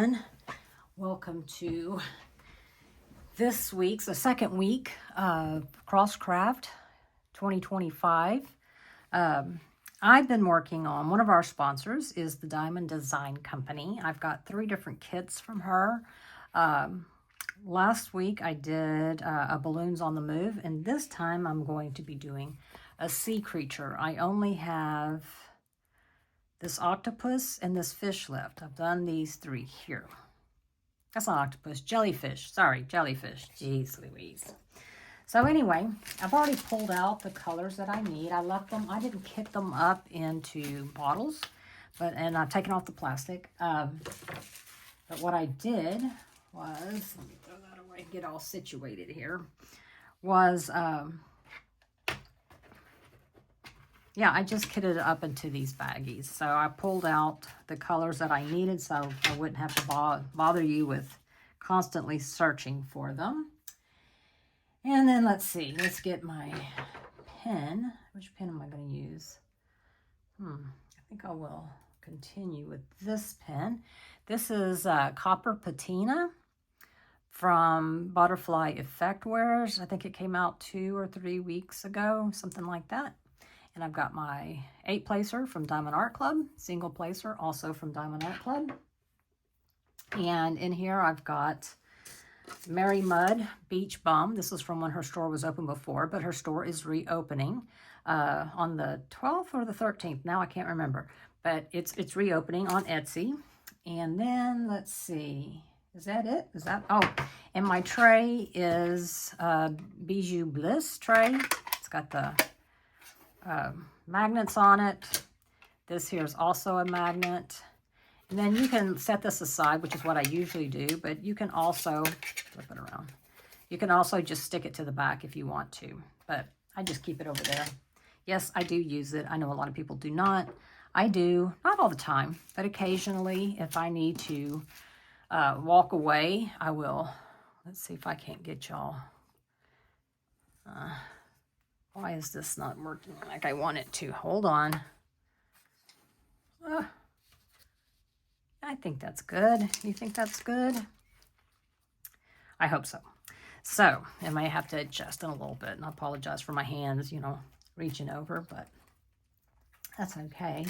everyone. Welcome to this week's, the second week of Crosscraft 2025. I've been working on, one of our sponsors is the Diamond Design Company. I've got 3 different kits from her. Last week I did a Balloons on the Move, and this time I'm going to be doing a sea creature. I only have this octopus and this fish left. I've done these 3 here. That's not octopus, jellyfish. Sorry, jellyfish. Jeez Louise. So anyway, I've already pulled out the colors that I need. I left them, I didn't kit them up into bottles, and I've taken off the plastic. But what I did was, let me throw that away, get all situated here, was, yeah, I just kitted it up into these baggies. So I pulled out the colors that I needed so I wouldn't have to bother you with constantly searching for them. And then let's see, let's get my pen. Which pen am I going to use? I think I will continue with this pen. This is Copper Patina from Butterfly Effect Wares. I think it came out 2 or 3 weeks ago, something like that. And I've got my 8-placer from Diamond Art Club, single placer also from Diamond Art Club. And in here I've got Mary Mud Beach Bum. This is from when her store was open before, but her store is reopening on the 12th or the 13th. Now I can't remember, but it's reopening on Etsy. And then let's see, is that it? Is that, oh, and my tray is Bijou Bliss tray. It's got the magnets on it. This here is also a magnet. And then you can set this aside, which is what I usually do, but you can also flip it around. You can also just stick it to the back if you want to, but I just keep it over there. Yes, I do use it. I know a lot of people do not. I do, not all the time, but occasionally if I need to walk away, I will. Let's see if I can't get y'all. Why is this not working like I want it to? Hold on. I think that's good. You think that's good? I hope so. So, I may have to adjust in a little bit, and I apologize for my hands, you know, reaching over, but that's okay.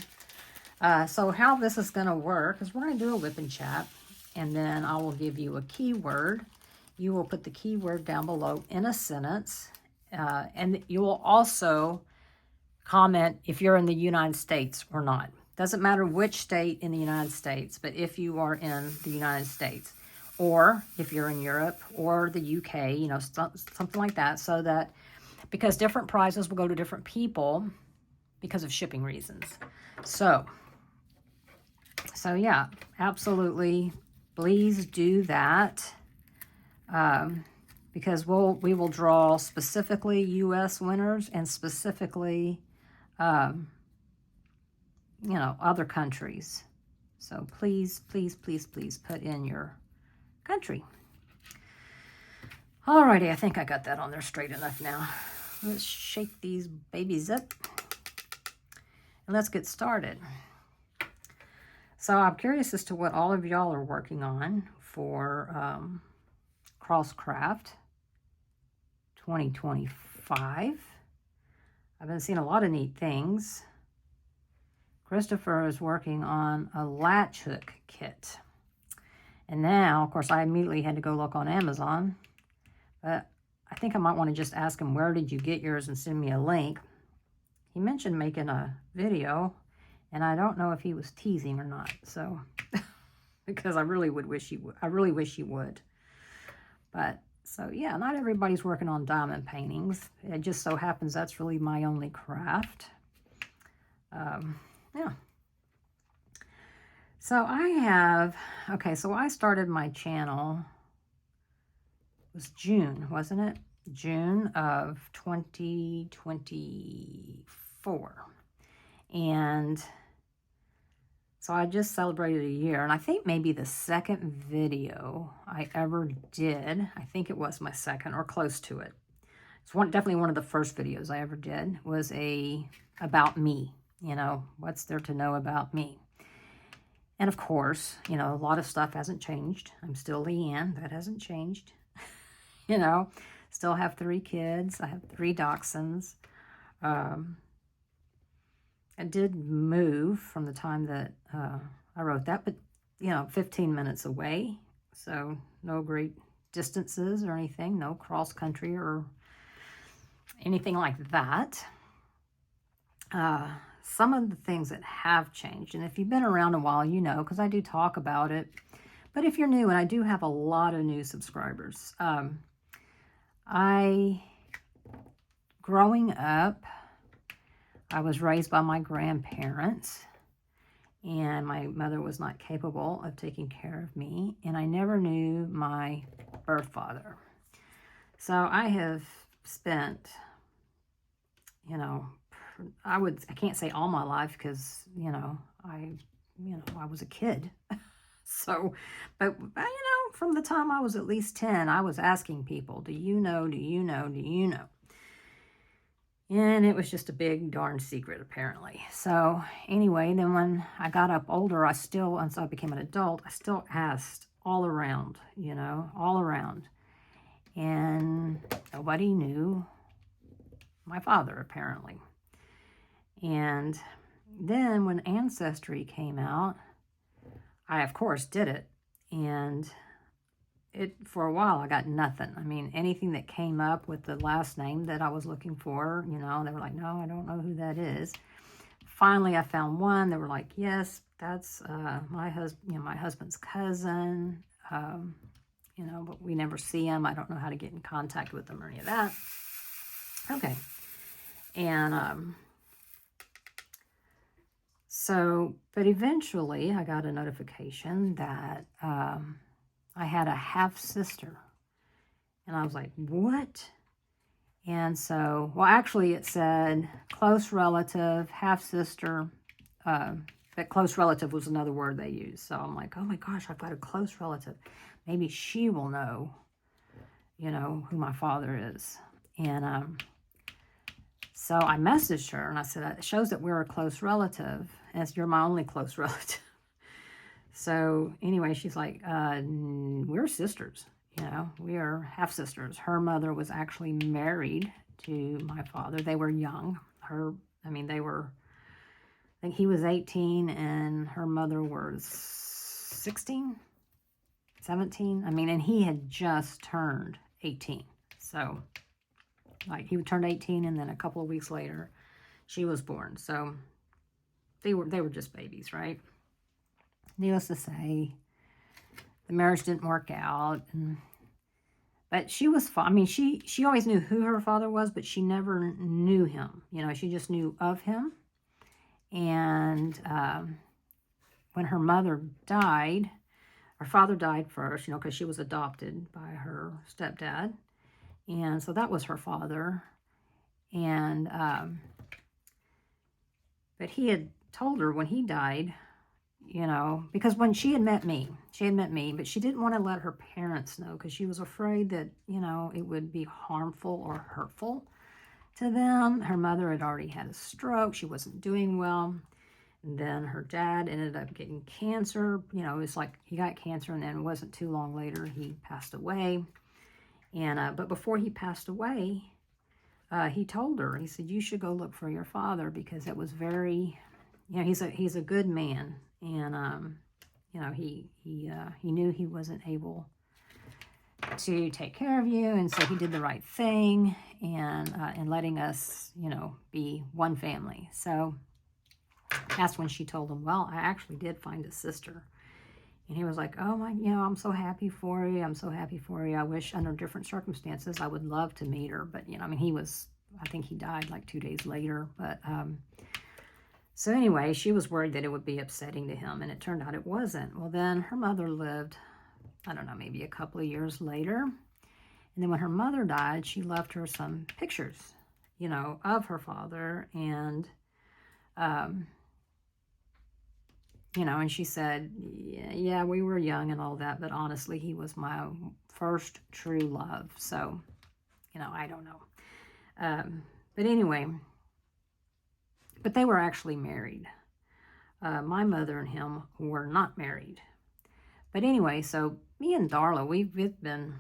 So how this is going to work is we're going to do a whip and chat, and then I will give you a keyword. You will put the keyword down below in a sentence, and you will also comment if you're in the United States or not. Doesn't matter which state in the United States, but if you are in the United States, or if you're in Europe or the UK, you know, something like that, so that, because different prizes will go to different people because of shipping reasons. So yeah, absolutely, please do that, because we will draw specifically U.S. winners and specifically, you know, other countries. So please, please, please, please put in your country. Alrighty, I think I got that on there straight enough now. Let's shake these babies up and let's get started. So I'm curious as to what all of y'all are working on for Crosscraft 2025. I've been seeing a lot of neat things. Christopher is working on a latch hook kit. And now, of course, I immediately had to go look on Amazon. But I think I might want to just ask him, where did you get yours, and send me a link. He mentioned making a video, and I don't know if he was teasing or not. So, because I really wish he would. I really wish he would. But, so yeah, not everybody's working on diamond paintings. It just so happens that's really my only craft. Yeah. So I have, okay, so I started my channel, it was June, wasn't it? June of 2024. And so I just celebrated a year, and I think maybe the second video I ever did, I think it was my second or close to it. It's definitely one of the first videos I ever did, was about me. You know, what's there to know about me? And of course, you know, a lot of stuff hasn't changed. I'm still Leeann. That hasn't changed. You know, still have 3 kids. I have 3 dachshunds. I did move from the time that I wrote that, but, you know, 15 minutes away. So no great distances or anything. No cross country or anything like that. Some of the things that have changed, and if you've been around a while, you know, because I do talk about it. But if you're new, and I do have a lot of new subscribers, growing up, I was raised by my grandparents, and my mother was not capable of taking care of me, and I never knew my birth father. So I have spent, you know, I can't say all my life because, you know, I was a kid. So, but, you know, from the time I was at least 10, I was asking people, do you know, do you know, do you know? And it was just a big darn secret, apparently. So anyway, then when I got up older, once I became an adult, I still asked all around, you know, all around. And nobody knew my father, apparently. And then when Ancestry came out, I, of course, did it. And for a while, I got nothing. I mean, anything that came up with the last name that I was looking for, you know, they were like, no, I don't know who that is. Finally, I found one. They were like, yes, that's my husband's cousin. You know, but we never see him. I don't know how to get in contact with them or any of that. Okay. And so, but eventually I got a notification that I had a half-sister. And I was like, what? And so, well, actually it said close relative, half-sister, but close relative was another word they used. So I'm like, oh my gosh, I've got a close relative. Maybe she will know, you know, who my father is. And so I messaged her and I said, it shows that we're a close relative. And you're my only close relative. So anyway, she's like, we're sisters. You know, we are half-sisters. Her mother was actually married to my father. They were young. I think he was 18 and her mother was 16, 17. I mean, and he had just turned 18. So, like, he turned 18 and then a couple of weeks later, she was born. So, they were just babies, right? Needless to say, the marriage didn't work out. But she was fine. I mean, she always knew who her father was, but she never knew him. You know, she just knew of him. And when her mother died, her father died first, you know, because she was adopted by her stepdad. And so that was her father. And, but he had told her when he died, you know, because when she had met me, but she didn't want to let her parents know because she was afraid that, you know, it would be harmful or hurtful to them. Her mother had already had a stroke. She wasn't doing well. And then her dad ended up getting cancer. You know, it's like he got cancer and then it wasn't too long later he passed away. And but before he passed away, he told her, he said, you should go look for your father because it was very, you know, he's a good man. And, you know, he knew he wasn't able to take care of you. And so he did the right thing and letting us, you know, be one family. So that's when she told him, well, I actually did find a sister. And he was like, oh my, you know, I'm so happy for you. I'm so happy for you. I wish under different circumstances, I would love to meet her. But, you know, I mean, I think he died like 2 days later. But, so anyway, she was worried that it would be upsetting to him. And it turned out it wasn't. Well, then her mother lived, I don't know, maybe a couple of years later. And then when her mother died, she left her some pictures, you know, of her father. And, you know, and she said, yeah, we were young and all that, but honestly, he was my first true love. So, you know, I don't know. But anyway, but they were actually married. my mother and him were not married. But anyway, so me and Darla, we've been,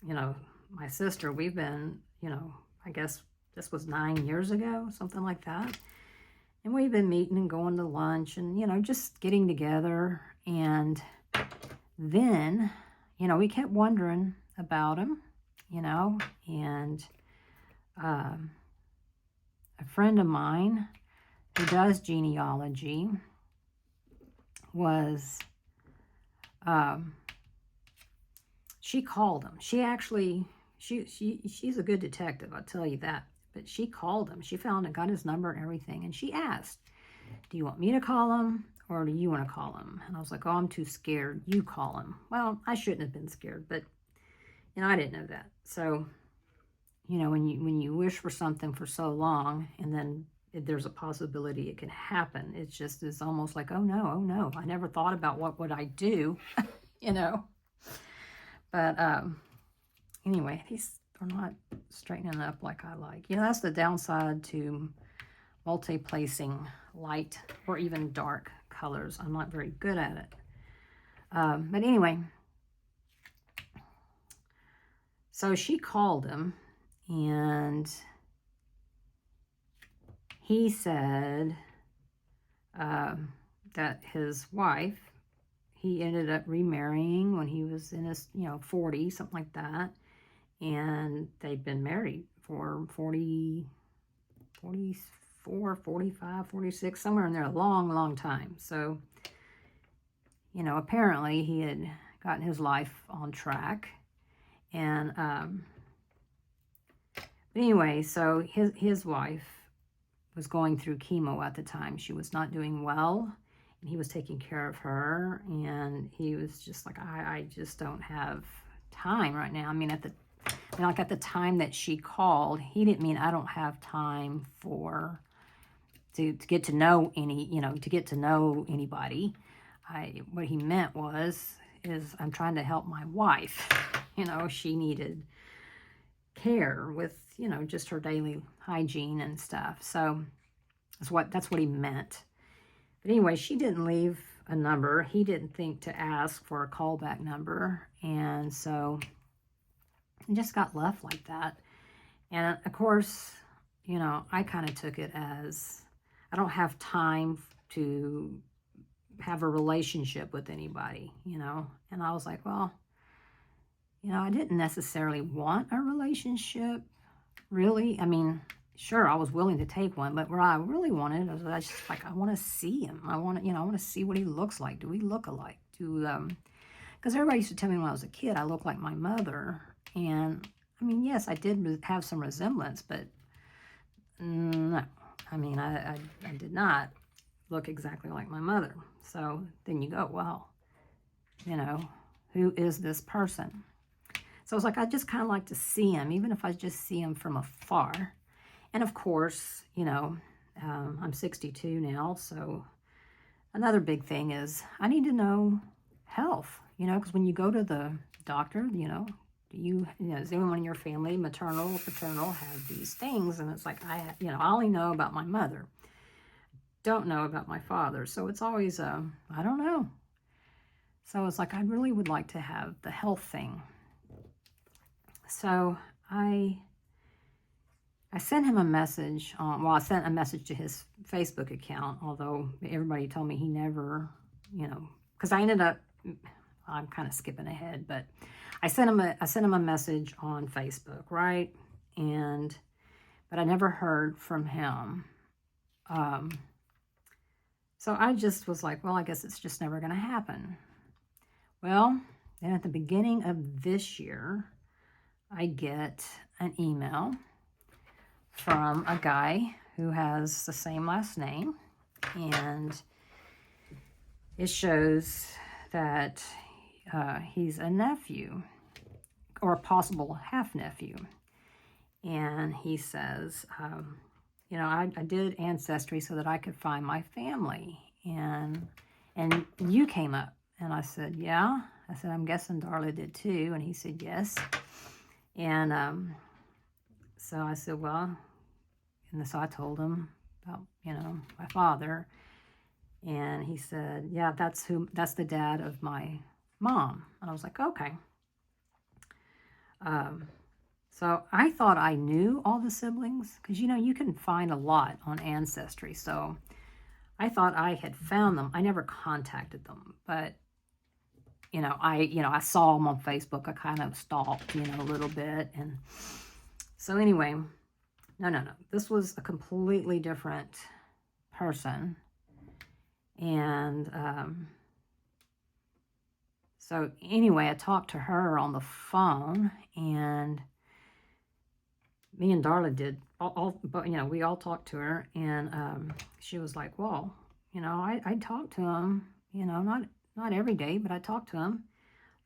you know, my sister, we've been, you know, I guess this was 9 years ago, something like that. And we've been meeting and going to lunch and, you know, just getting together. And then, you know, we kept wondering about him, you know, and a friend of mine who does genealogy was, she called him. She actually, she's a good detective, I'll tell you that. But she called him. She found and got his number and everything. And she asked, do you want me to call him or do you want to call him? And I was like, oh, I'm too scared. You call him. Well, I shouldn't have been scared, but, you know, I didn't know that. So, you know, when you wish for something for so long and then there's a possibility it can happen, it just is almost like, oh no, I never thought about what would I do, you know. But anyway, these are not straightening up like I like. You know, that's the downside to multi-placing light or even dark colors. I'm not very good at it. But anyway, so she called him and he said that his wife, he ended up remarrying when he was in his, you know, 40, something like that. And they'd been married for 40, 44, 45, 46, somewhere in there, a long, long time. So, you know, apparently he had gotten his life on track. And, but anyway, so his wife was going through chemo at the time. She was not doing well. And he was taking care of her, and he was just like, I just don't have time right now. I mean, like at the time that she called, he didn't mean I don't have time to get to know to get to know anybody. What he meant is I'm trying to help my wife. You know, she needed care with, you know, just her daily hygiene and stuff. So that's what he meant. But anyway, she didn't leave a number. He didn't think to ask for a callback number. And so it just got left like that. And of course, you know, I kind of took it as I don't have time to have a relationship with anybody, you know. And I was like, well, you know, I didn't necessarily want a relationship, really. I mean, sure, I was willing to take one, but what I really wanted was I just like, I want to see him. I want to see what he looks like. Do we look alike? Because everybody used to tell me when I was a kid, I look like my mother. And I mean, yes, I did have some resemblance, but no, I mean, I did not look exactly like my mother. So then you go, well, you know, who is this person? So I was like, I just kind of like to see him, even if I just see him from afar. And of course, you know, I'm 62 now, so another big thing is I need to know health, you know, because when you go to the doctor, you know, does anyone in your family, maternal or paternal, have these things? And it's like, I only know about my mother. Don't know about my father. So it's always, I don't know. So it's like, I really would like to have the health thing. So I sent him a message I sent a message to his Facebook account, although everybody told me he never, you know, because I ended up, I'm kind of skipping ahead, but I sent him a message on Facebook, right? But I never heard from him. So I just was like, well, I guess it's just never going to happen. Well, then at the beginning of this year, I get an email from a guy who has the same last name, and it shows that he's a nephew or a possible half-nephew. And he says, you know, I did Ancestry so that I could find my family, and you came up. And I said, yeah. I said, I'm guessing Darla did too. And he said, yes. And so I said, well, and so I told him about, you know, my father. And he said, yeah, that's the dad of my mom. And I was like, okay. So I thought I knew all the siblings because, you can find a lot on Ancestry. So I thought I had found them. I never contacted them, but I saw them on Facebook. I kind of stalked, a little bit. And so anyway, no. This was a completely different person. And so anyway, I talked to her on the phone, and me and Darla did but we all talked to her, and she was like, well, I talk to him, not every day, but I talk to him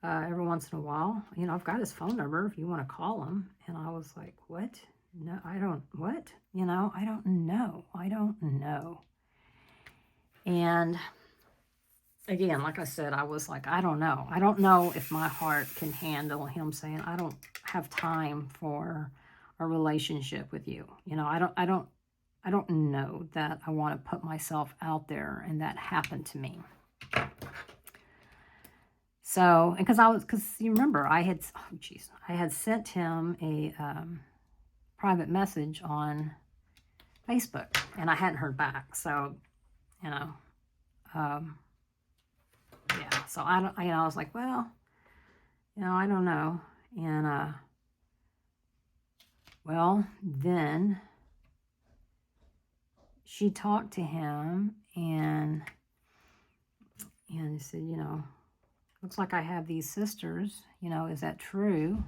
every once in a while. I've got his phone number if you want to call him. And I was like, what? No, I don't, what? I don't know. And again, like I said, I was like, I don't know. I don't know if my heart can handle him saying, I don't have time for a relationship with you. I don't know that I want to put myself out there and that happened to me. So, and because you remember, I had sent him a private message on Facebook, and I hadn't heard back. So, yeah. So I was like, well, I don't know. And well, then she talked to him, and said, looks like I have these sisters, is that true?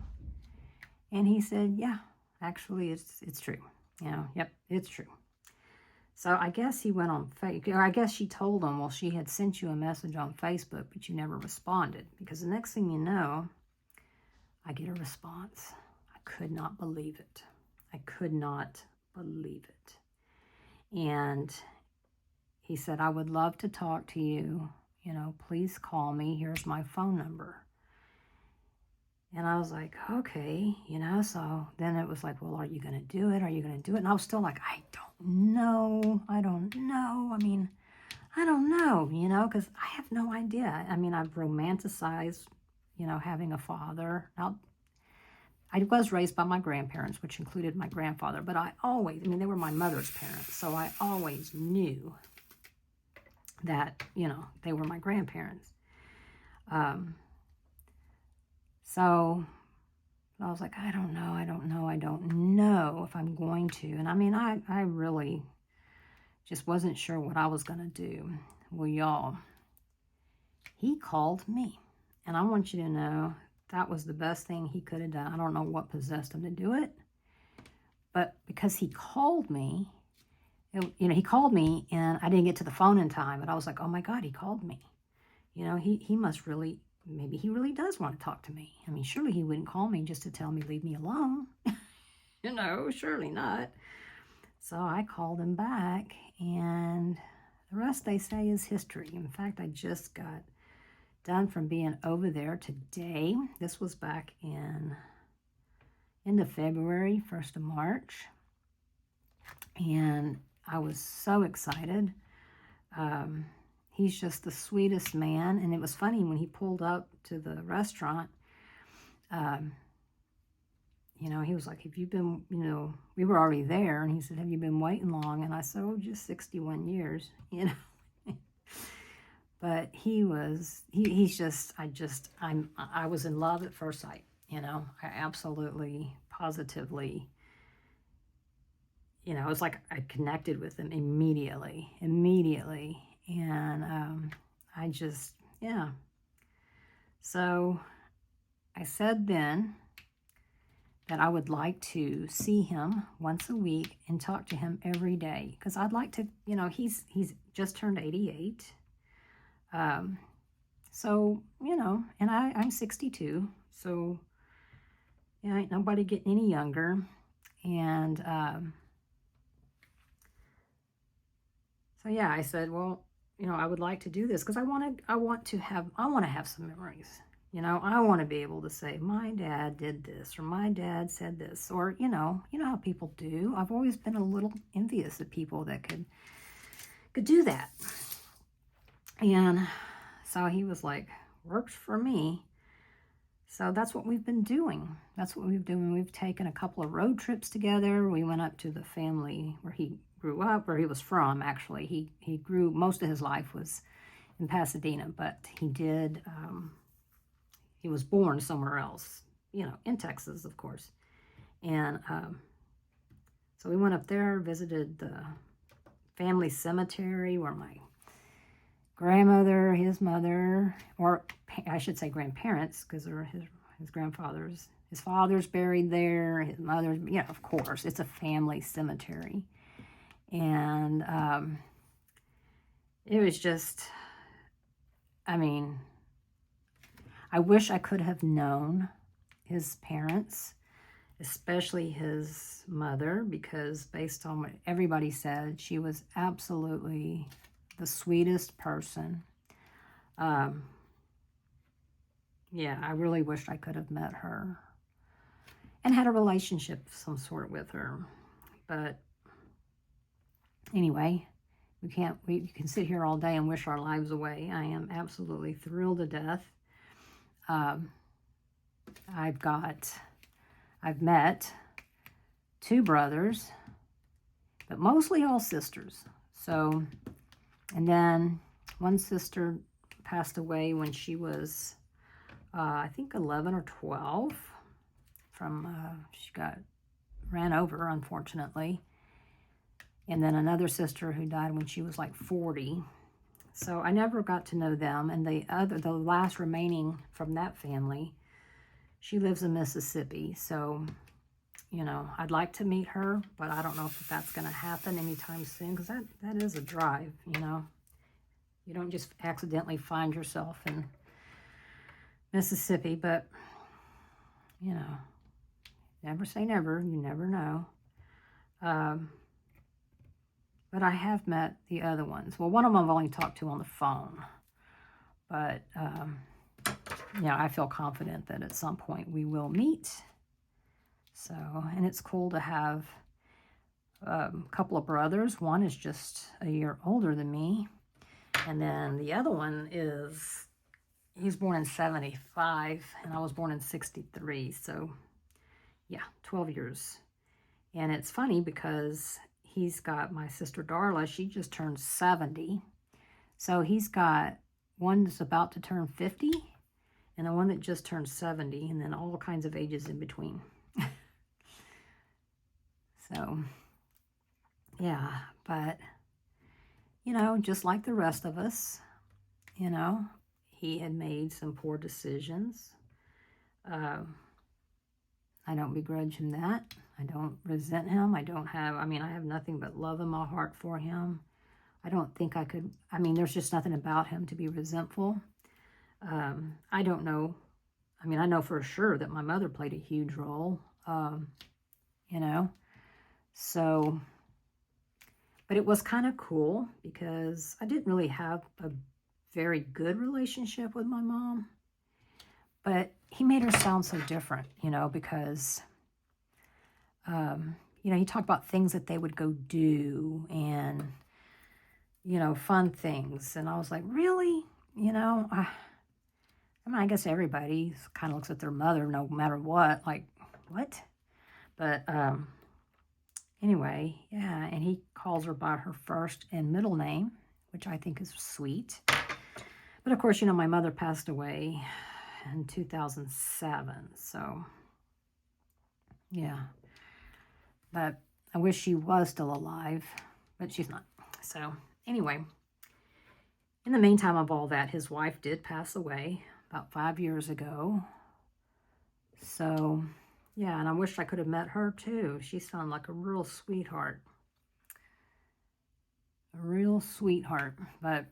And he said, yeah, actually it's true. Yep, it's true. So I guess he went on Facebook, or I guess she told him, well, she had sent you a message on Facebook, but you never responded. Because the next thing you know, I get a response. I could not believe it. And he said, I would love to talk to you. Please call me. Here's my phone number. And I was like, okay, so then it was like, well, are you going to do it? And I was still like, I don't know. I mean, I don't know, because I have no idea. I mean, I've romanticized, having a father. Now, I was raised by my grandparents, which included my grandfather, but they were my mother's parents. So I always knew that, they were my grandparents. So I was like, I don't know if I'm going to. And I mean, I really just wasn't sure what I was going to do. Well, y'all, he called me. And I want you to know that was the best thing he could have done. I don't know what possessed him to do it. But because he called me, he called me and I didn't get to the phone in time. But I was like, oh my God, he called me. He must really... Maybe he really does want to talk to me. I mean, surely he wouldn't call me just to tell me, leave me alone. Surely not. So I called him back, and the rest, they say, is history. In fact, I just got done from being over there today. This was back in end of February, 1st of March. And I was so excited. He's just the sweetest man. And it was funny when he pulled up to the restaurant, he was like, have you been, we were already there. And he said, have you been waiting long? And I said, oh, just 61 years, But I was in love at first sight, I absolutely, positively, it was like I connected with him immediately. And I just, yeah. So I said then that I would like to see him once a week and talk to him every day. Because I'd like to, he's just turned 88. So, and I'm 62. So, ain't nobody getting any younger. And so, yeah, I said, well, I would like to do this because I want to have some memories. I want to be able to say, my dad did this, or my dad said this, or, you know how people do. I've always been a little envious of people that could do that. And so he was like, works for me. So that's what we've been doing. That's what we've been doing. We've taken a couple of road trips together. We went up to the family where he grew up, where he was from, actually. He grew, most of his life was in Pasadena, but he was born somewhere else, in Texas, of course. And so we went up there, visited the family cemetery where my grandmother, his mother, or I should say grandparents, because they're his grandfathers, his father's buried there, his mother's, of course, it's a family cemetery. And it was just, I mean, I wish I could have known his parents, especially his mother, because based on what everybody said, she was absolutely the sweetest person. Yeah, I really wished I could have met her and had a relationship of some sort with her. But anyway, we can sit here all day and wish our lives away. I am absolutely thrilled to death. I've met 2 brothers, but mostly all sisters. So, and then one sister passed away when she was, I think 11 or 12 she got ran over, unfortunately. And then another sister who died when she was like 40. So I never got to know them. And the last remaining from that family, she lives in Mississippi. So, I'd like to meet her, but I don't know if that's going to happen anytime soon, because that is a drive, You don't just accidentally find yourself in Mississippi, but, never say never. You never know. But I have met the other ones. Well, one of them I've only talked to on the phone. But, I feel confident that at some point we will meet. So, and it's cool to have a couple of brothers. One is just a year older than me. And then the other one he's born in 75, and I was born in 63. So, yeah, 12 years. And it's funny because he's got my sister Darla. She just turned 70. So he's got one that's about to turn 50 and the one that just turned 70, and then all kinds of ages in between. So, yeah, but, just like the rest of us, he had made some poor decisions. I don't begrudge him that. I don't resent him. I have nothing but love in my heart for him. I don't think I could, there's just nothing about him to be resentful. I don't know. I know for sure that my mother played a huge role, So, but it was kind of cool because I didn't really have a very good relationship with my mom. But he made her sound so different, because, he talked about things that they would go do and, fun things. And I was like, really? I guess everybody kind of looks at their mother no matter what, like, what? But anyway, yeah, and he calls her by her first and middle name, which I think is sweet. But of course, my mother passed away in 2007, so yeah. But I wish she was still alive, but she's not. So anyway, in the meantime of all that, his wife did pass away about 5 years ago. So yeah, and I wish I could have met her too. She sounded like a real sweetheart. A real sweetheart, but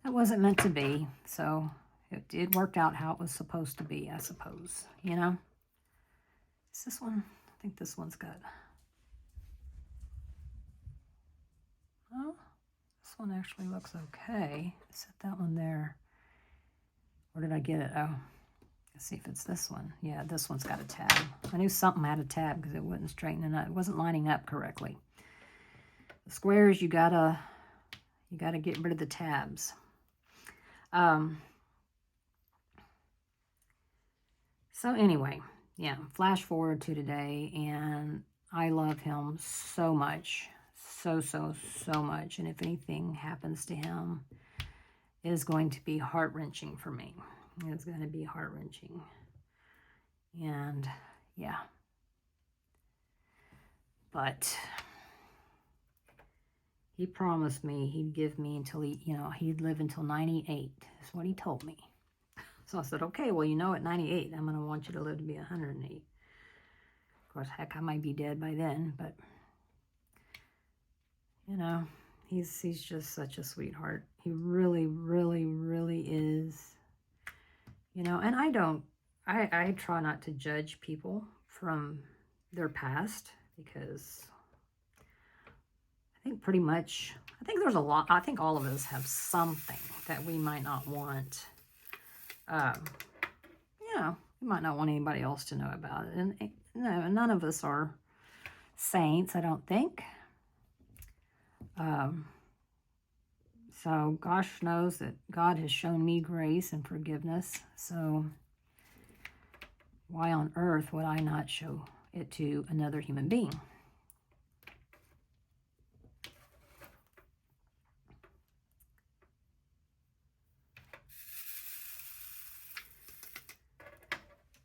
that wasn't meant to be. So it worked out how it was supposed to be, I suppose. Is this one? I think this one's good. Oh, this one actually looks okay. Set that one there. Where did I get it? Oh, let's see if it's this one. Yeah, this one's got a tab. I knew something had a tab because it wasn't straightening up. It wasn't lining up correctly. The squares, you gotta You got to get rid of the tabs. So anyway, yeah, flash forward to today, and I love him so much. So much. And if anything happens to him, it is going to be heart-wrenching for me. It's going to be heart-wrenching. And yeah. But he promised me he'd give me until he'd live until 98. That's what he told me. So I said, okay, well, at 98, I'm going to want you to live to be 108. Of course, heck, I might be dead by then, but, he's just such a sweetheart. He really, really, really is. And I try not to judge people from their past, because I think there's a lot, I think all of us have something that we might not want. We might not want anybody else to know about it. And no, none of us are saints, I don't think. So gosh knows that God has shown me grace and forgiveness. So why on earth would I not show it to another human being?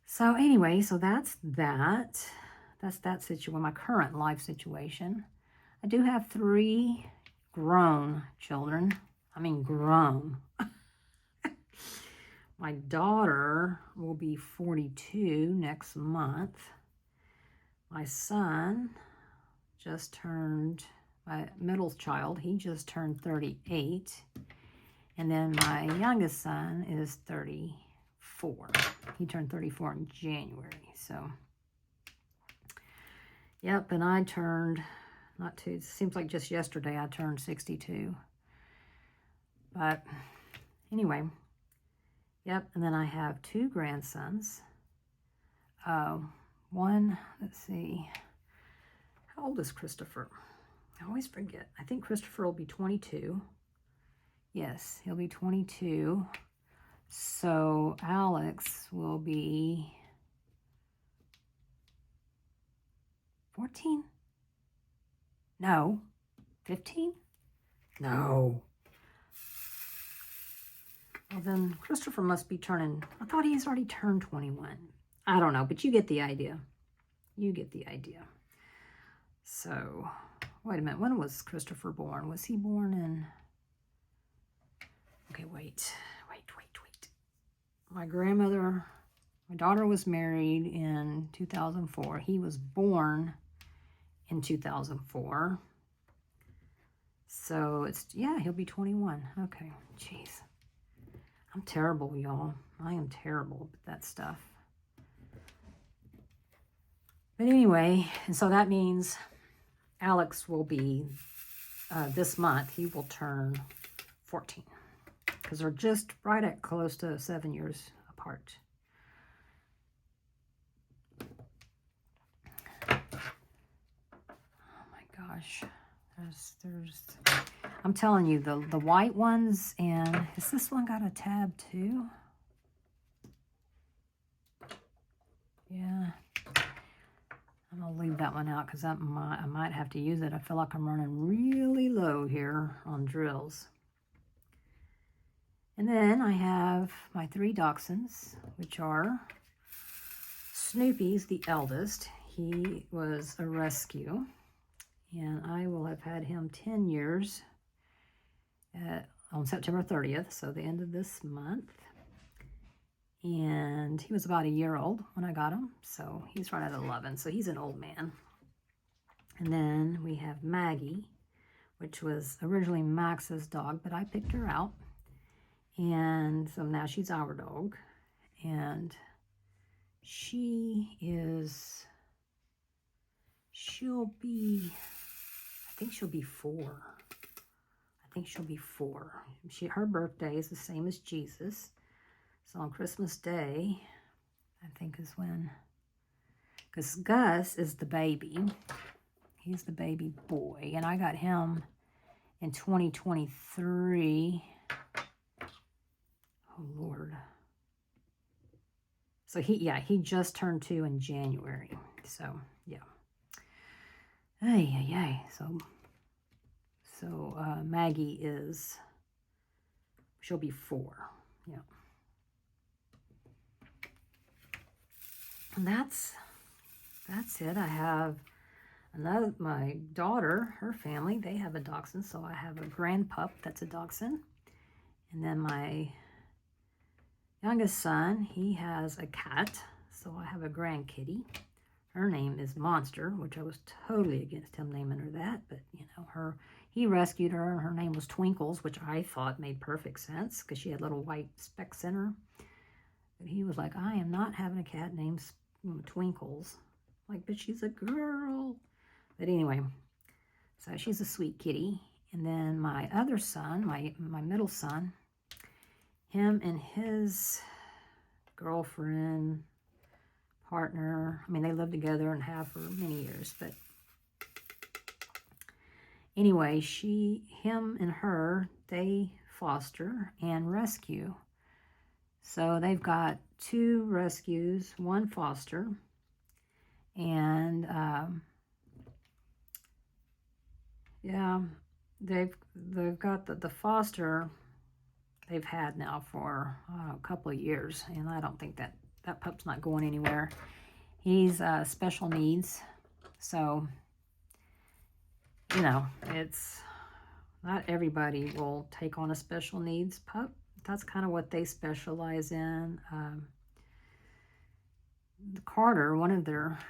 So anyway, so that's that. That's that situation, my current life situation. I do have 3 grown children. I mean grown. My daughter will be 42 next month. My son just turned, my middle child, he just turned 38. And then my youngest son is 34. He turned 34 in January. So, yep, and I turned, it seems like just yesterday I turned 62. But anyway, yep, and then I have 2 grandsons. One, let's see, how old is Christopher? I always forget. I think Christopher will be 22. Yes, he'll be 22. So Alex will be 14? No. 15? No. Well, then Christopher must be turning, I thought he's already turned 21. I don't know, but you get the idea. You get the idea. So, wait a minute. When was Christopher born? Was he born in... Okay, wait. My daughter was married in 2004. He was born in 2004. So, he'll be 21. Okay, jeez. I'm terrible, y'all. I am terrible at that stuff. But anyway, and so that means Alex will be, this month, he will turn 14. Because they're just right at close to 7 years apart. Oh my gosh. I'm telling you, the white ones, and has this one got a tab too? Yeah. I'm going to leave that one out because I might have to use it. I feel like I'm running really low here on drills. And then I have my 3 dachshunds, which are Snoopy's the eldest. He was a rescue, and I will have had him 10 years on September 30th, so the end of this month. And he was about a year old when I got him, so he's right at 11, so he's an old man. And then we have Maggie, which was originally Max's dog, but I picked her out. And so now she's our dog. And she'll be, I think she'll be 4. Her birthday is the same as Jesus. So on Christmas Day, I think is when, because Gus is the baby. He's the baby boy. And I got him in 2023. Oh, Lord. So he just turned 2 in January. So, yeah. Ay. So Maggie she'll be 4. Yeah. And that's it. I have my daughter, her family, they have a dachshund. So I have a grand pup that's a dachshund. And then my youngest son, he has a cat. So I have a grand kitty. Her name is Monster, which I was totally against him naming her that. But, you know, he rescued her, and her name was Twinkles, which I thought made perfect sense because she had little white specks in her. But he was like, I am not having a cat named Twinkles. Like, but she's a girl. But anyway, so she's a sweet kitty. And then my other son, my middle son, him and his girlfriend, partner, I mean, they lived together and have for many years, but anyway, him and her, they foster and rescue. So they've got 2 rescues, 1 foster, and yeah, they've got the foster they've had now for a couple of years, and I don't think that pup's not going anywhere. He's special needs, so, you know, it's not everybody will take on a special needs pup. That's kind of what they specialize in. Carter, one of their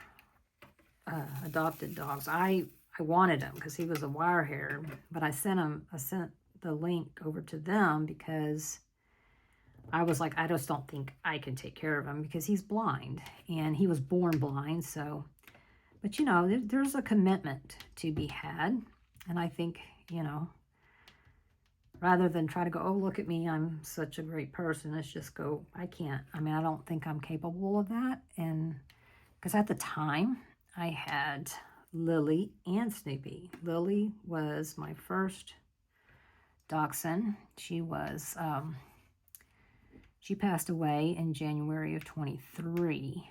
adopted dogs, I wanted him because he was a wire hair, but I sent the link over to them because I was like, I just don't think I can take care of him because he's blind, and he was born blind. So, but you know, there's a commitment to be had. And I think, you know, rather than try to go, oh, look at me, I'm such a great person, let's just go, I can't. I mean, I don't think I'm capable of that. And because at the time I had Lily and Snoopy. Lily was my first dachshund. She passed away in January of 23.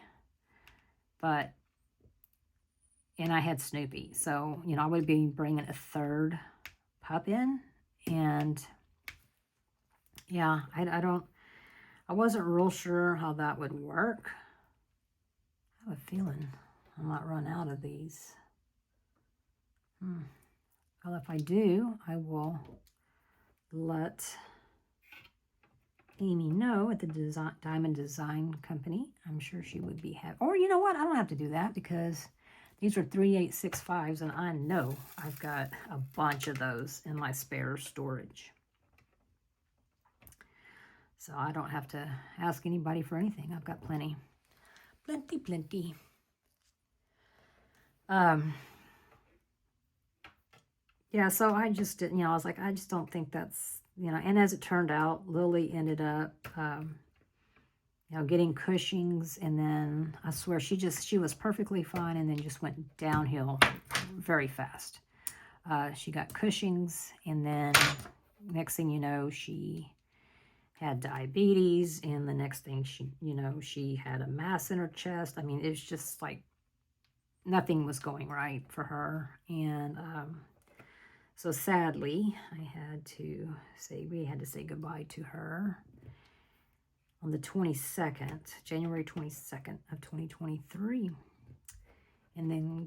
And I had Snoopy. So, you know, I would be bringing a 3rd pup in. And yeah, I wasn't real sure how that would work. I have a feeling I might run out of these. Well, if I do, I will let Amy know at the Diamond Design Company. I'm sure she would be happy. Or you know what? I don't have to do that because these are 3865s, and I know I've got a bunch of those in my spare storage. So I don't have to ask anybody for anything. I've got plenty. Plenty. Yeah, so I just didn't, you know, I was like, I just don't think that's, you know, and as it turned out, Lily ended up, you know, getting Cushing's, and then I swear she was perfectly fine and then just went downhill very fast. She got Cushing's, and then next thing you know, she had diabetes, and the next thing she had a mass in her chest. I mean, it was just like nothing was going right for her. And so sadly, we had to say goodbye to her on the 22nd, January 22nd of 2023. And then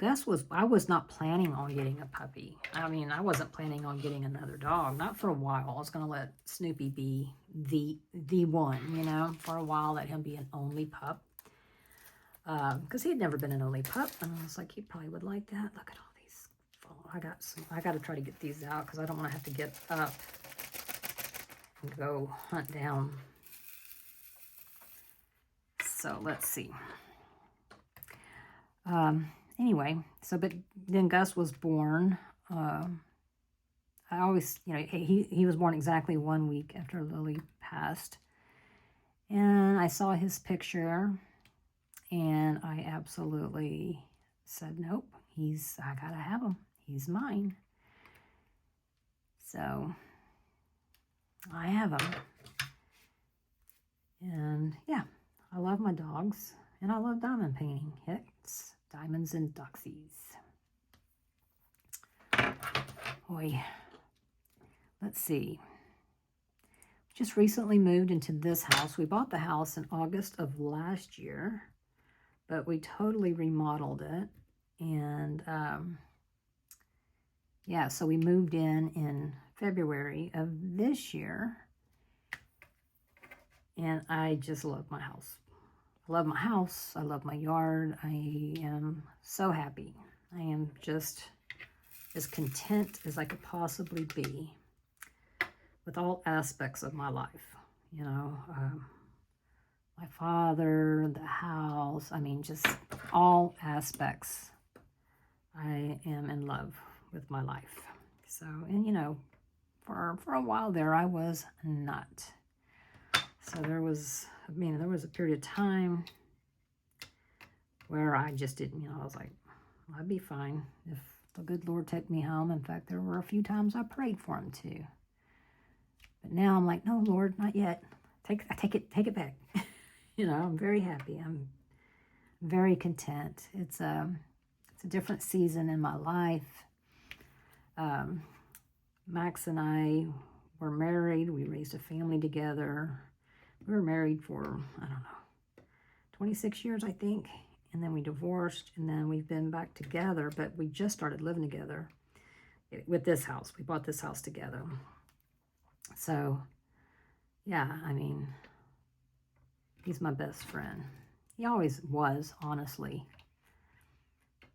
I was not planning on getting a puppy. I mean, I wasn't planning on getting another dog, not for a while. I was going to let Snoopy be the one, you know, for a while, let him be an only pup. Because he had never been an only pup. And I was like, he probably would like that. Look at all these. I got to try to get these out because I don't want to have to get up and go hunt down. So let's see. Anyway, but then Gus was born. I always, you know, he was born exactly 1 week after Lily passed. And I saw his picture, and I absolutely said, nope, I gotta have him. He's mine. So I have them. And yeah, I love my dogs. And I love diamond painting. It's diamonds and ducksies. Boy, let's see. Just recently moved into this house. We bought the house in August of last year, but we totally remodeled it. And yeah, so we moved in February of this year. And I just love my house. I love my house. I love my yard. I am so happy. I am just as content as I could possibly be with all aspects of my life. You know, my father, the house, I mean, just all aspects. I am in love with my life. So, and you know, for a while there, I was not. So there was a period of time where I just didn't, you know, I was like, I'd be fine if the good Lord took me home. In fact, there were a few times I prayed for him too. But now I'm like, no, Lord, not yet. Take it back. You know, I'm very happy. I'm very content. It's a different season in my life. Max and I were married. We raised a family together. We were married for, I don't know, 26 years, I think. And then we divorced, and then we've been back together, but we just started living together with this house. We bought this house together. So, yeah, I mean, he's my best friend. He always was, honestly.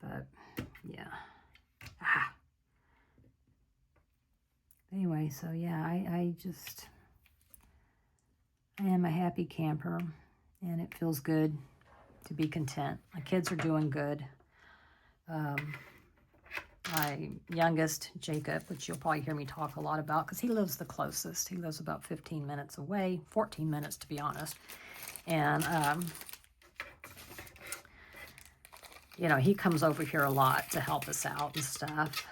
But, yeah. Anyway, so yeah, I am a happy camper, and it feels good to be content. My kids are doing good. My youngest, Jacob, which you'll probably hear me talk a lot about because he lives the closest. He lives about 15 minutes away, 14 minutes to be honest. And, you know, he comes over here a lot to help us out and stuff.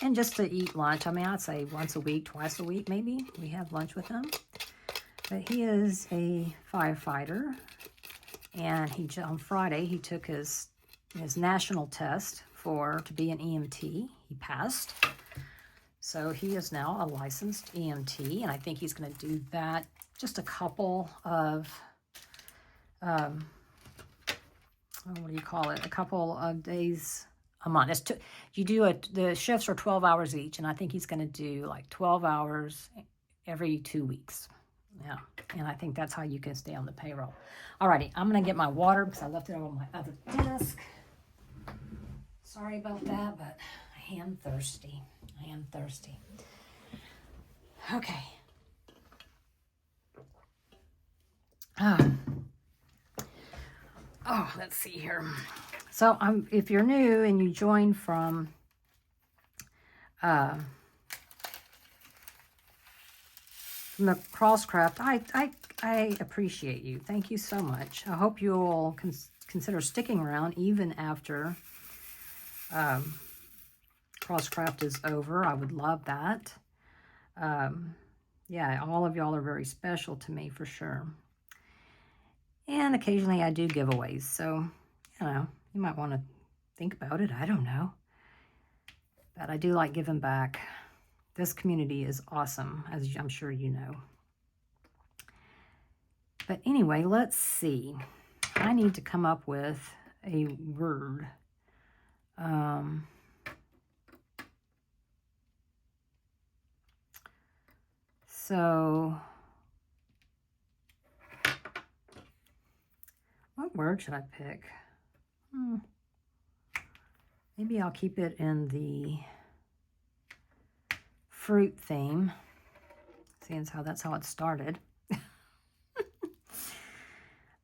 And just to eat lunch. I mean, I'd say once a week, twice a week maybe, we have lunch with him. But he is a firefighter. And on Friday, he took his national test to be an EMT. He passed. So he is now a licensed EMT, and I think he's going to do that just a couple of, what do you call it? A couple of days a month. The shifts are 12 hours each, and I think he's going to do like 12 hours every 2 weeks. Yeah, and I think that's how you can stay on the payroll. Alrighty, I'm going to get my water because I left it on my other desk. Sorry about that, but I am thirsty. Okay. Oh, let's see here. So if you're new and you joined from the Crosscraft, I appreciate you. Thank you so much. I hope you'll consider sticking around even after Crosscraft is over. I would love that. Yeah, all of y'all are very special to me for sure. And occasionally I do giveaways, so, you know, you might want to think about it. I don't know. But I do like giving back. This community is awesome, as I'm sure you know. But anyway, let's see. I need to come up with a word. So, what word should I pick? Maybe I'll keep it in the fruit theme, seeing as how that's how it started.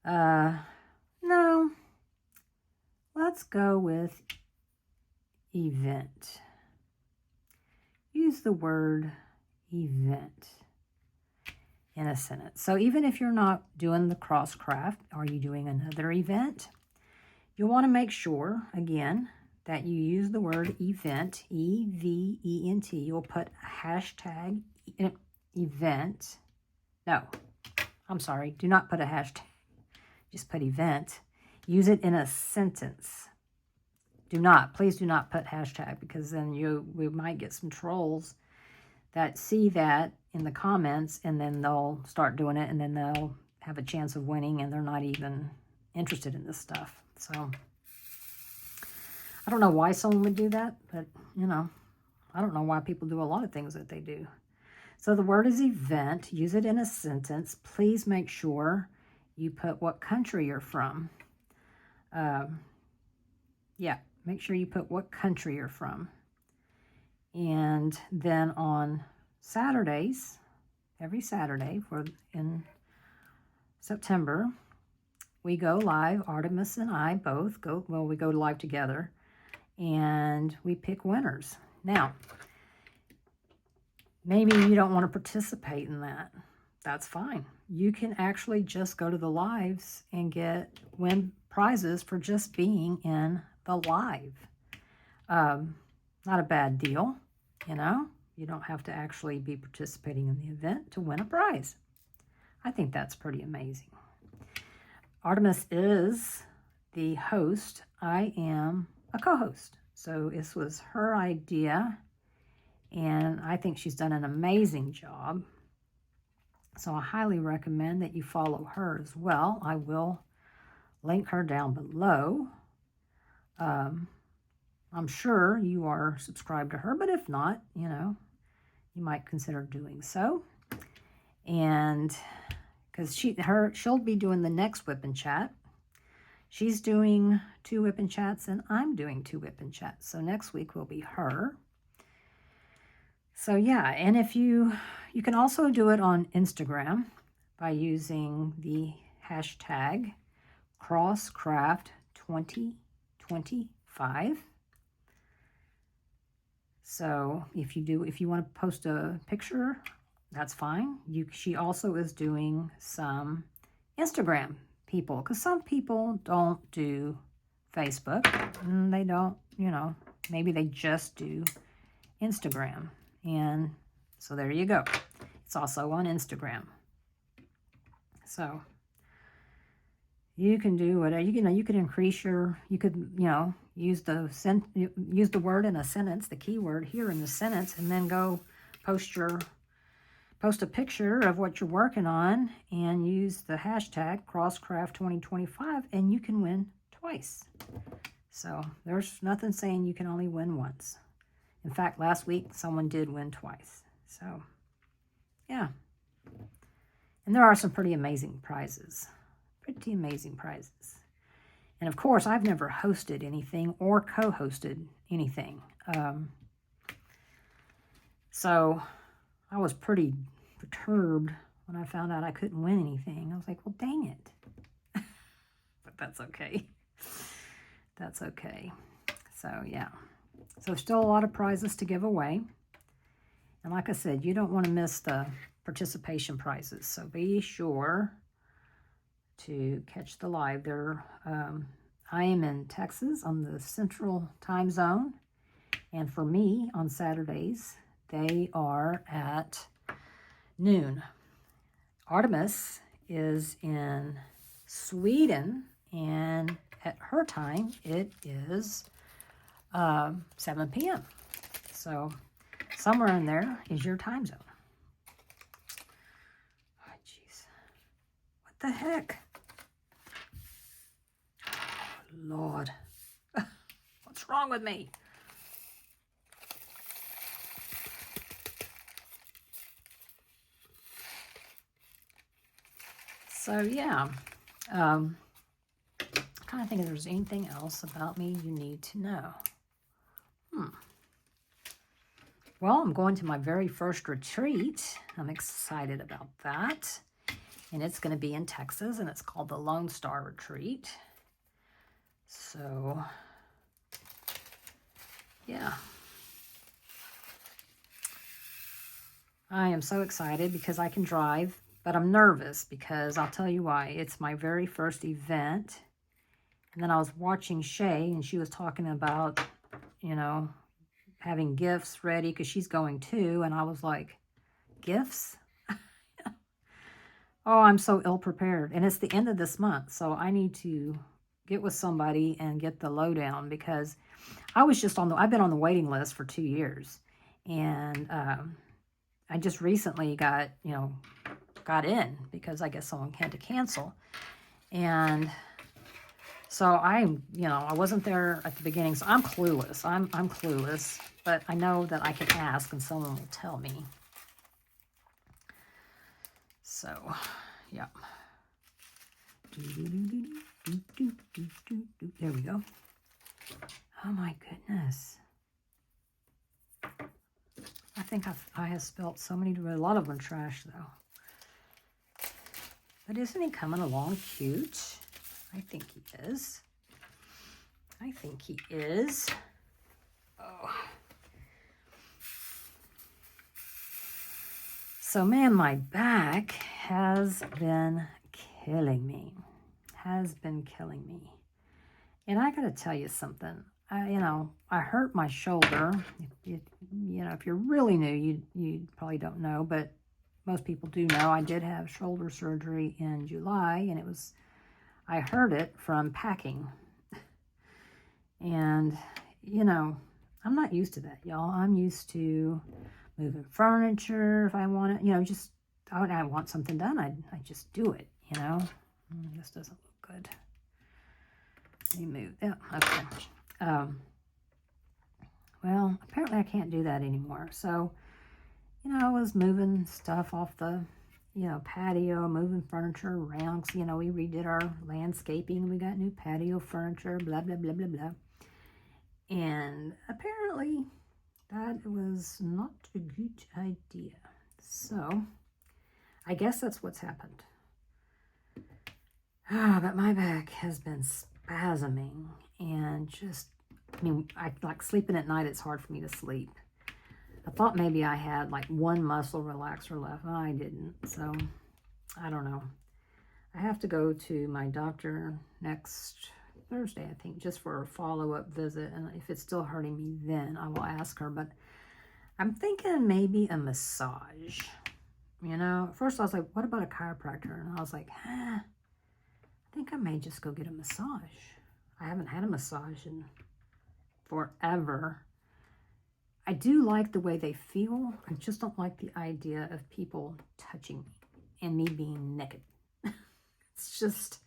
No, let's go with event. Use the word event in a sentence. So even if you're not doing the Crosscraft, are you doing another event? You'll want to make sure, again, that you use the word event, E-V-E-N-T. You'll put hashtag event. No, I'm sorry. Do not put a hashtag. Just put event. Use it in a sentence. Please do not put hashtag, because then we might get some trolls that see that in the comments, and then they'll start doing it, and then they'll have a chance of winning, and they're not even interested in this stuff. So I don't know why someone would do that, but, you know, I don't know why people do a lot of things that they do. So the word is event. Use it in a sentence. Please make sure you put what country you're from. Yeah, make sure you put what country you're from. And then on Saturdays, every Saturday in September, we go live. Artemis and I both go, well, we go live together, and we pick winners. Now, maybe you don't want to participate in that. That's fine. You can actually just go to the lives and win prizes for just being in the live. Not a bad deal, you know. You don't have to actually be participating in the event to win a prize. I think that's pretty amazing. Artemis is the host. I am a co-host. So this was her idea, and I think she's done an amazing job. So I highly recommend that you follow her as well. I will link her down below. I'm sure you are subscribed to her, but if not, you know, you might consider doing so. And because she'll be doing the next Whip and Chat. She's doing 2 Whip and Chats, and I'm doing 2 Whip and Chats. So next week will be her. So yeah, and if you can also do it on Instagram by using the hashtag CrossCraft2025. So if you want to post a picture, that's fine. She also is doing some Instagram people, because some people don't do Facebook, and they don't, you know, maybe they just do Instagram. And so there you go. It's also on Instagram. So you can do whatever, you can increase you could, you know, use the word in a sentence, the keyword here in the sentence, and then go post a picture of what you're working on and use the hashtag CrossCraft2025, and you can win twice. So there's nothing saying you can only win once. In fact, last week, someone did win twice. So, yeah. And there are some pretty amazing prizes. Pretty amazing prizes. And, of course, I've never hosted anything or co-hosted anything. So, I was pretty perturbed when I found out I couldn't win anything. I was like, well, dang it. But that's okay. That's okay. So, yeah. So still a lot of prizes to give away. And like I said, you don't want to miss the participation prizes. So be sure to catch the live there. I am in Texas on the Central Time Zone. And for me, on Saturdays, they are at noon. Artemis is in Sweden, and at her time, it is 7 p.m. So somewhere in there is your time zone. Oh, jeez. What the heck? Oh, Lord. What's wrong with me? So, yeah. I'm trying to think if there's anything else about me you need to know. Well, I'm going to my very first retreat. I'm excited about that. And it's going to be in Texas, and it's called the Lone Star Retreat. So, yeah. I am so excited because I can drive, but I'm nervous because I'll tell you why. It's my very first event, And then I was watching Shay, and she was talking about, you know, having gifts ready because she's going too. And I was like, gifts? Oh, I'm so ill prepared. And it's the end of this month, so I need to get with somebody and get the lowdown, because I've been on the waiting list for 2 years. And I just recently got in because I guess someone had to cancel. And so I wasn't there at the beginning, so I'm clueless. I'm clueless, but I know that I can ask and someone will tell me. So, yeah. There we go. Oh my goodness. I think I have spelt so many, a lot of them trash though. But isn't he coming along cute? I think he is. I think he is. Oh. So man, my back has been killing me. Has been killing me. And I gotta tell you something. I hurt my shoulder. If you're really new, you probably don't know, but most people do know. I did have shoulder surgery in July, and I hurt it from packing. And, I'm not used to that, y'all. I'm used to moving furniture if I want it, I want something done, I just do it, This doesn't look good. Let me move. Yeah, okay. Well, apparently I can't do that anymore. So, I was moving stuff off the, patio, moving furniture around. So, we redid our landscaping. We got new patio furniture, blah, blah, blah, blah, blah. And apparently that was not a good idea. So, I guess that's what's happened. But my back has been spasming and just, I like sleeping at night. It's hard for me to sleep. I thought maybe I had like one muscle relaxer left. I didn't. So, I don't know. I have to go to my doctor next Thursday, I think, just for a follow-up visit. And if it's still hurting me, then I will ask her. But I'm thinking maybe a massage. At first I was like, what about a chiropractor? And I was like, I think I may just go get a massage. I haven't had a massage in forever. I do like the way they feel. I just don't like the idea of people touching me and me being naked. It's just,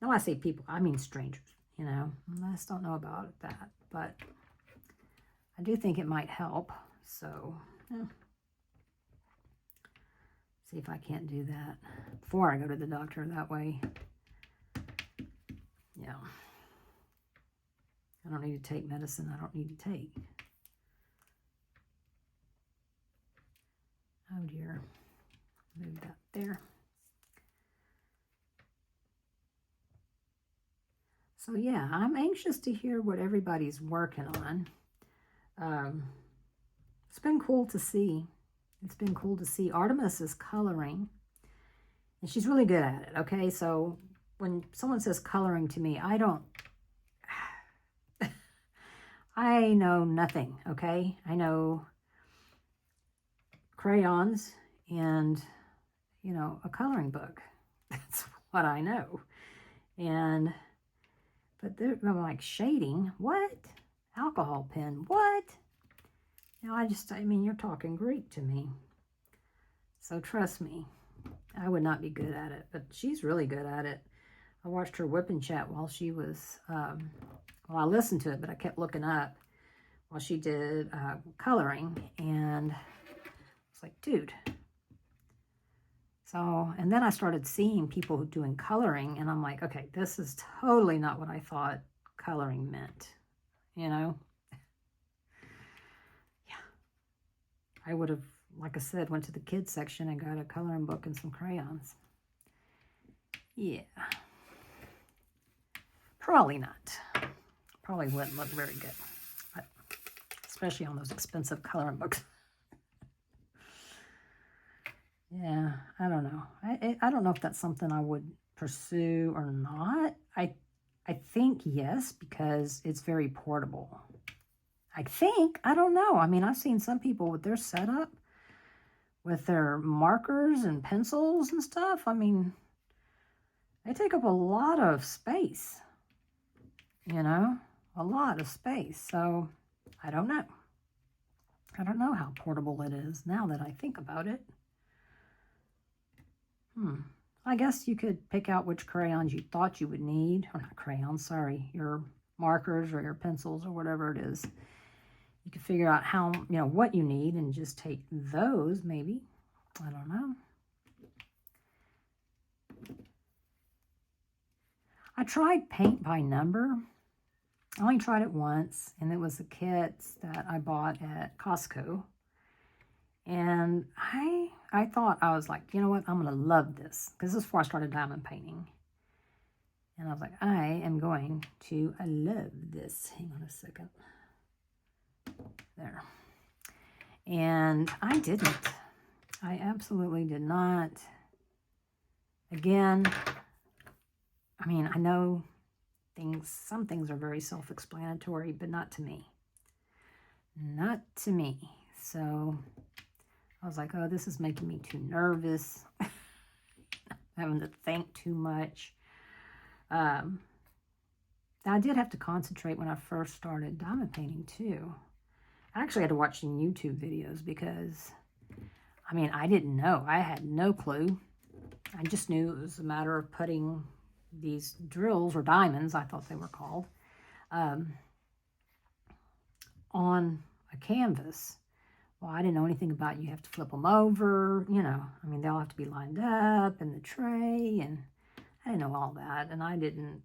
no, I say people, I mean strangers, I just don't know about that. But I do think it might help. So, yeah. See if I can't do that before I go to the doctor. That way, yeah. I don't need to take medicine I don't need to take. Oh dear. Move that there. So yeah, I'm anxious to hear what everybody's working on. It's been cool to see. It's been cool to see. Artemis is coloring, and she's really good at it, okay? So when someone says coloring to me, I know nothing, okay? I know crayons and, a coloring book. That's what I know. But I'm like, shading, what? Alcohol pen, what? You're talking Greek to me. So trust me, I would not be good at it, but she's really good at it. I watched her whip and chat while she was, I listened to it, but I kept looking up while she did coloring, and I was like, dude. So, and then I started seeing people doing coloring, and I'm like, okay, this is totally not what I thought coloring meant, Yeah. I would have, like I said, went to the kids section and got a coloring book and some crayons. Yeah. Probably not. Probably wouldn't look very good, but especially on those expensive coloring books. Yeah, I don't know. I don't know if that's something I would pursue or not. I I think yes, because it's very portable. I think, I don't know. I mean, I've seen some people with their setup, with their markers and pencils and stuff. I mean, they take up a lot of space, you know, a lot of space. So I don't know. I don't know how portable it is now that I think about it. I guess you could pick out which crayons you thought you would need, or not crayons, sorry, your markers or your pencils or whatever it is. You could figure out how, you know, what you need and just take those maybe. I don't know. I tried paint by number. I only tried it once, and it was the kits that I bought at Costco. And I thought, I was like, you know what, I'm going to love this. Because this is before I started diamond painting. And I was like, I am going to love this. Hang on a second. There. And I didn't. I absolutely did not. Again, I mean, I know some things are very self-explanatory, but not to me. Not to me. So I was like, oh, this is making me too nervous. Having to think too much. I did have to concentrate when I first started diamond painting too. I actually had to watch some YouTube videos because, I mean, I didn't know. I had no clue. I just knew it was a matter of putting these drills, or diamonds, I thought they were called, on a canvas. Well, I didn't know anything about you have to flip them over, you know. I mean, they'll have to be lined up in the tray, and I didn't know all that. And I didn't,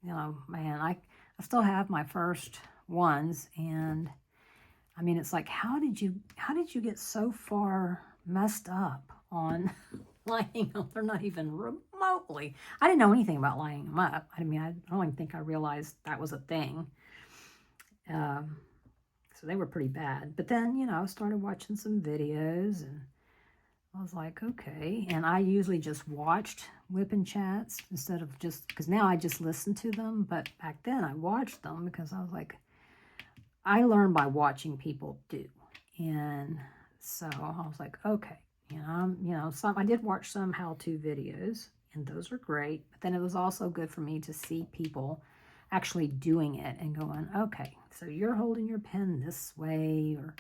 you know, man, I still have my first ones, and I mean, it's like, how did you get so far messed up on lining them? They're not even remotely. I didn't know anything about lining them up. I mean, I don't even think I realized that was a thing. So they were pretty bad. But then, you know, I started watching some videos, and I was like, okay. And I usually just watched whipping chats instead of just, because now I just listen to them. But back then I watched them because I was like, I learned by watching people do. And so I was like, okay, you know, I did watch some how-to videos, and those are great. But then it was also good for me to see people actually doing it and going, okay, so you're holding your pen this way, or,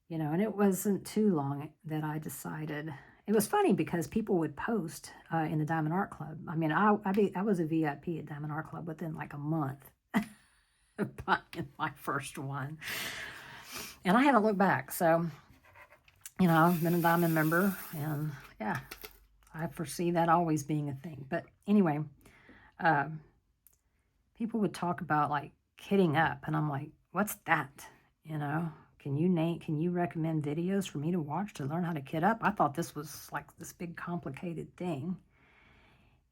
you know. And it wasn't too long that I decided. It was funny because people would post in the Diamond Art Club. I mean, I was a VIP at Diamond Art Club within like a month. Buying my first one, and I haven't looked back. So, you know, I've been a diamond member, and yeah, I foresee that always being a thing. But anyway, people would talk about like kitting up, and I'm like, what's that? You know, can you recommend videos for me to watch to learn how to kit up? I thought this was like this big complicated thing.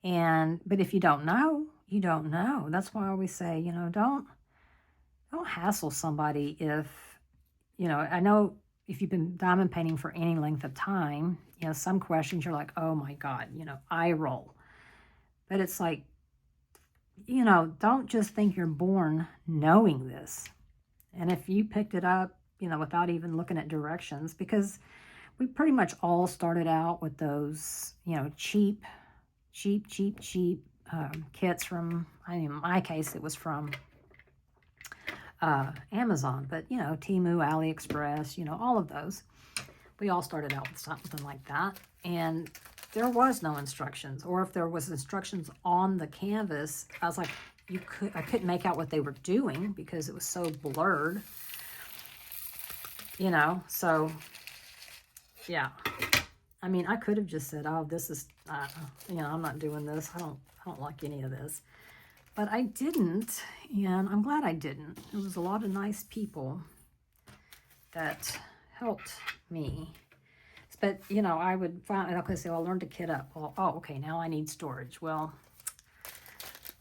But if you don't know, you don't know. That's why I always say, you know, don't hassle somebody if, you know, I know if you've been diamond painting for any length of time, you know, some questions you're like, oh my God, you know, eye roll. But it's like, you know, don't just think you're born knowing this. And if you picked it up, you know, without even looking at directions, because we pretty much all started out with those, you know, cheap kits from, I mean, in my case, it was from Amazon, but, you know, Temu, AliExpress, you know, all of those. We all started out with something like that, and there was no instructions, or if there was instructions on the canvas, I was like, I couldn't make out what they were doing because it was so blurred, you know. So yeah, I mean, I could have just said, oh, this is, you know, I'm not doing this. I don't like any of this. But I didn't, and I'm glad I didn't. There was a lot of nice people that helped me. But, you know, I would find, okay, so I'll learn to kit up. Well, oh, okay, now I need storage. Well,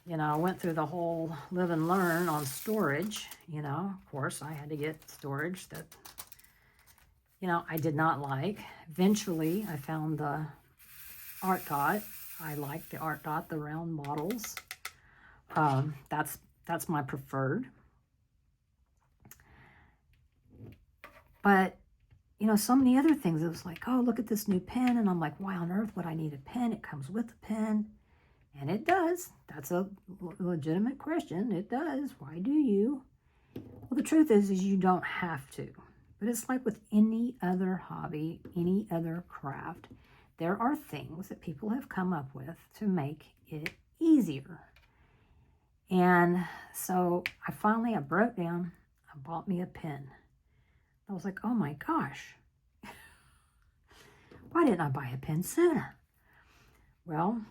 you know, I went through the whole live and learn on storage. You know, of course, I had to get storage that, you know, I did not like. Eventually, I found the Art Dot. I liked the Art Dot, the round models. That's my preferred. But, you know, so many other things. It was like, oh, look at this new pen. And I'm like, why on earth would I need a pen? It comes with the pen. And it does. That's a legitimate question. It does. Why do you? Well, the truth is you don't have to. But it's like with any other hobby, any other craft. There are things that people have come up with to make it easier. And so I broke down, I bought me a pen. I was like, oh my gosh, why didn't I buy a pen sooner? Well,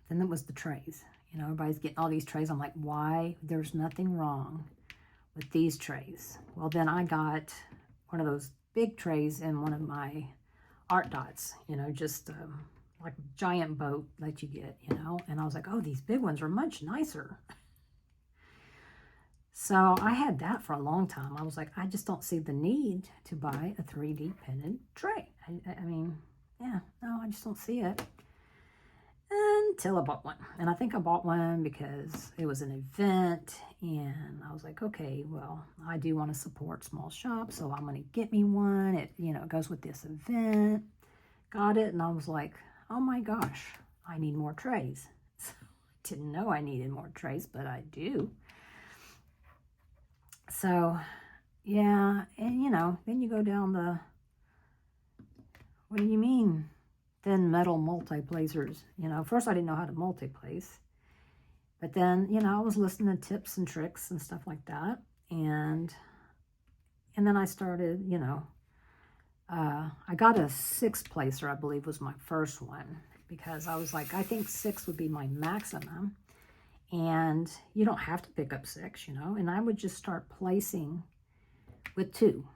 then it was the trays. You know, everybody's getting all these trays. I'm like, why? There's nothing wrong with these trays. Well, then I got one of those big trays in one of my art dots, you know, just like a giant boat that you get, you know. And I was like, oh, these big ones are much nicer. So I had that for a long time. I was like, I just don't see the need to buy a 3D printed tray. I mean, yeah, no, I just don't see it. Until I bought one. And I think I bought one because it was an event. And I was like, okay, well, I do want to support small shops. So I'm going to get me one. It, you know, it goes with this event. Got it. And I was like, oh my gosh, I need more trays. So I didn't know I needed more trays, but I do. So, yeah, and you know, then you go down the, what do you mean, thin metal multi-placers? You know, first I didn't know how to multi-place, but then, you know, I was listening to tips and tricks and stuff like that, and then I started, you know, I got a 6-placer, I believe was my first one, because I was like, I think 6 would be my maximum. And you don't have to pick up 6, you know, and I would just start placing with 2,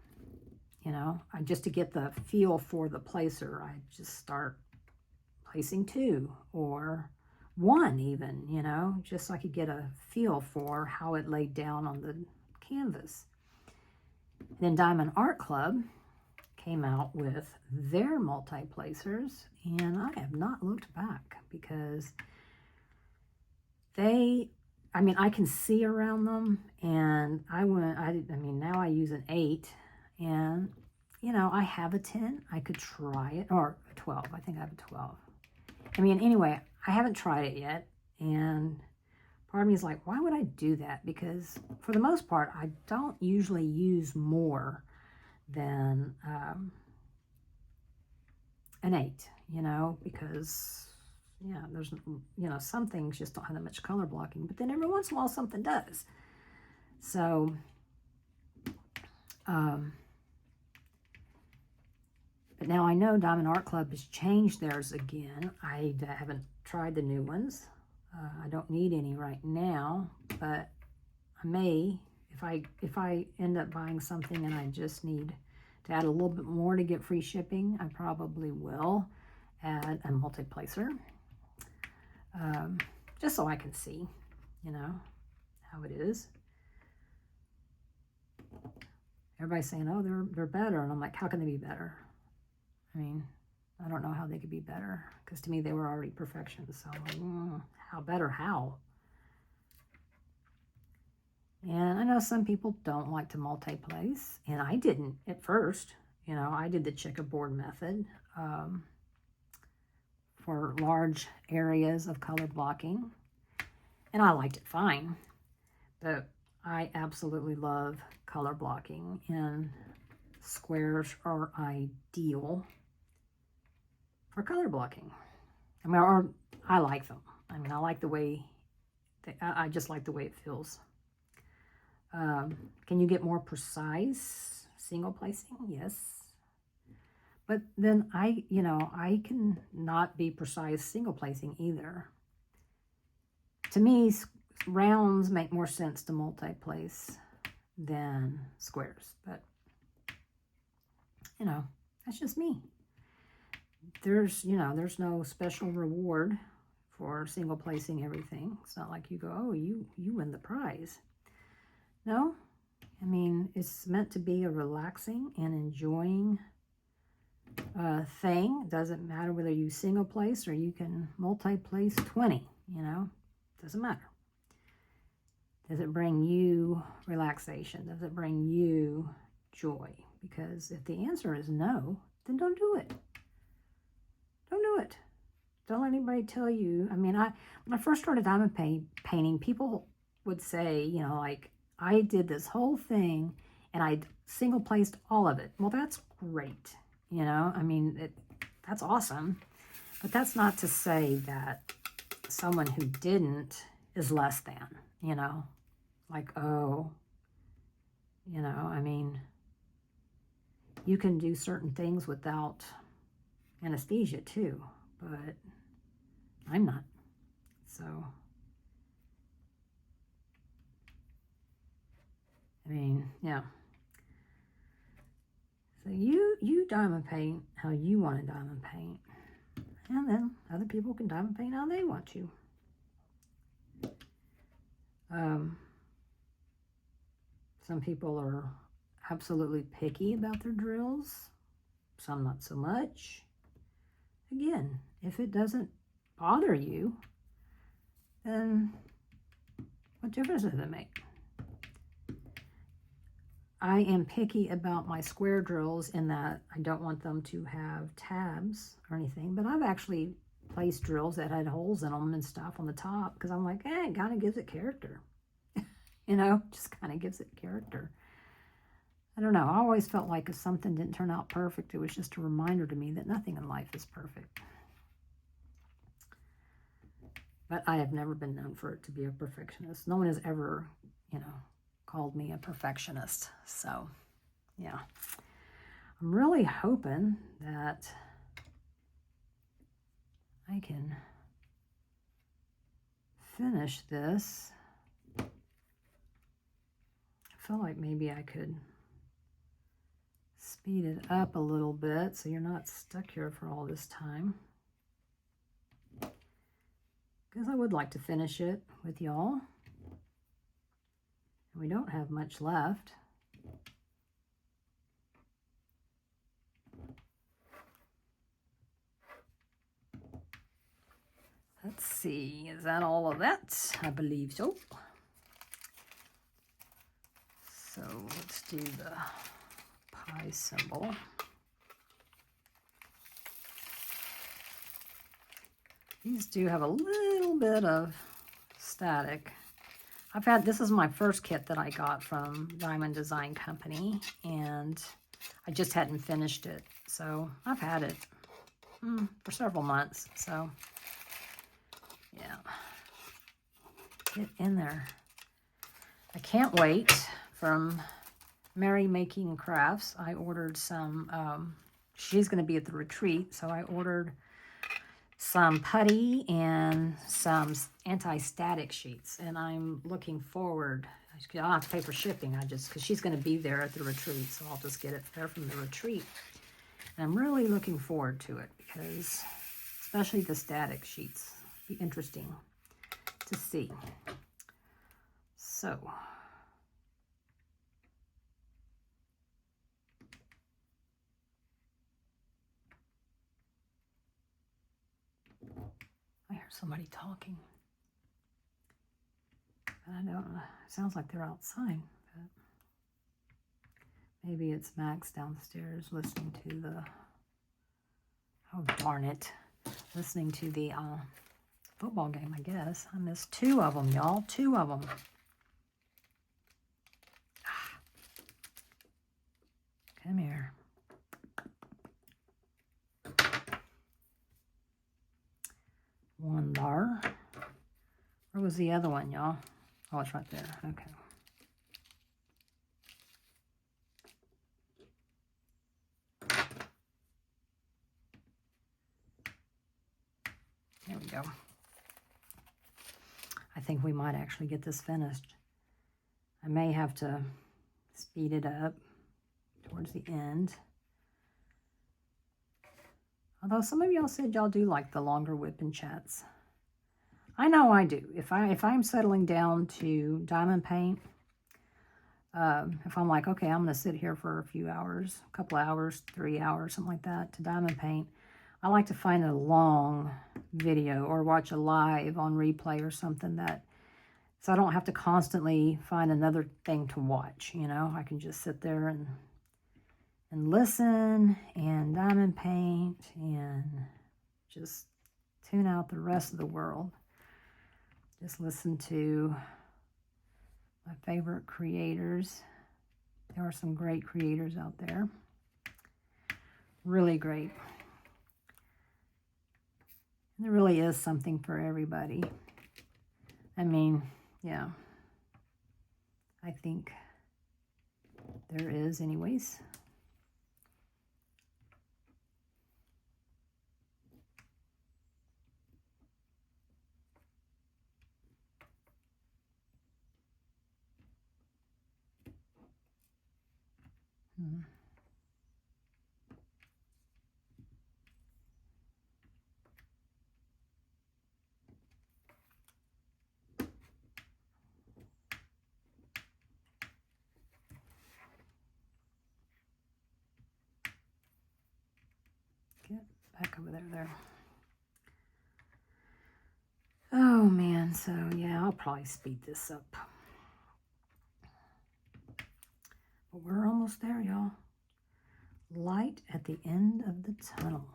you know, just to get the feel for the placer. I just start placing 2 or 1 even, you know, just so I could get a feel for how it laid down on the canvas. And then Diamond Art Club came out with their multi-placers, and I have not looked back because I mean, I can see around them, and I mean, now I use an 8, and, you know, I have a 10. I could try it, or a 12. I think I have a 12. I mean, anyway, I haven't tried it yet, and part of me is like, why would I do that? Because for the most part, I don't usually use more than an 8, you know, because yeah, there's, you know, some things just don't have that much color blocking, but then every once in a while something does. So, but now I know Diamond Art Club has changed theirs again. I haven't tried the new ones. I don't need any right now, but I may, if I end up buying something and I just need to add a little bit more to get free shipping, I probably will add a multi-placer. Just so I can see, you know, how it is. Everybody's saying, oh, they're better. And I'm like, how can they be better? I mean, I don't know how they could be better, because to me, they were already perfection. So I'm like, how better? How? And I know some people don't like to multi-place, and I didn't at first. You know, I did the checkerboard method for large areas of color blocking, and I liked it fine, but I absolutely love color blocking, and squares are ideal for color blocking. I mean, or I like them. I mean, I like the way, I just like the way it feels. Can you get more precise single placing? Yes. But then I can not be precise single placing either. To me, rounds make more sense to multi-place than squares. But, you know, that's just me. There's no special reward for single placing everything. It's not like you go, oh, you win the prize. No, I mean, it's meant to be a relaxing and enjoying thing. It doesn't matter whether you single place or you can multi-place 20, you know. Doesn't matter. Does it bring you relaxation? Does it bring you joy? Because if the answer is no, then don't do it. Don't do it. Don't let anybody tell you. I mean, when I first started diamond painting, people would say, you know, like, I did this whole thing and I single placed all of it. Well, that's great. You know, I mean, that's awesome. But that's not to say that someone who didn't is less than, you know. Like, oh, you know, I mean, you can do certain things without anesthesia too, but I'm not. So, I mean, yeah. So you diamond paint how you want to diamond paint. And then other people can diamond paint how they want to. Some people are absolutely picky about their drills. Some not so much. Again, if it doesn't bother you, then what difference does it make? I am picky about my square drills in that I don't want them to have tabs or anything, but I've actually placed drills that had holes in them and stuff on the top because I'm like, it kind of gives it character. You know, just kind of gives it character. I don't know. I always felt like if something didn't turn out perfect, it was just a reminder to me that nothing in life is perfect. But I have never been known for it to be a perfectionist. No one has ever, you know, called me a perfectionist. So, yeah. I'm really hoping that I can finish this. I feel like maybe I could speed it up a little bit so you're not stuck here for all this time. Because I would like to finish it with y'all. We don't have much left. Let's see, is that all of that? I believe so. So let's do the pie symbol. These do have a little bit of static. This is my first kit that I got from Diamond Design Company, and I just hadn't finished it. So I've had it for several months. So yeah, get in there. I can't wait. From Mary Making Crafts, I ordered some, she's going to be at the retreat, so I ordered some putty and some anti-static sheets, and I'm looking forward. I don't have to pay for shipping, because she's going to be there at the retreat, so I'll just get it there from the retreat. And I'm really looking forward to it, because especially the static sheets, be interesting to see. So I hear somebody talking. But I don't know. It sounds like they're outside. But maybe it's Max downstairs listening to the... Oh, darn it. Listening to the football game, I guess. I missed 2 of them, y'all. 2 of them. Come here. One bar. Where was the other one, y'all? Oh, it's right there. Okay. There we go. I think we might actually get this finished. I may have to speed it up towards the end. Although some of y'all said y'all do like the longer whip and chats. I know I do. If I'm settling down to diamond paint, if I'm like, okay, I'm going to sit here for a few hours, a couple hours, 3 hours, something like that, to diamond paint, I like to find a long video or watch a live on replay or something so I don't have to constantly find another thing to watch, you know. I can just sit there and listen and diamond paint and just tune out the rest of the world. Just listen to my favorite creators. There are some great creators out there. Really great. And there really is something for everybody. I mean, yeah. I think there is anyways. Get back over there. Oh man, so yeah, I'll probably speed this up. But we're almost there, y'all. Light at the end of the tunnel.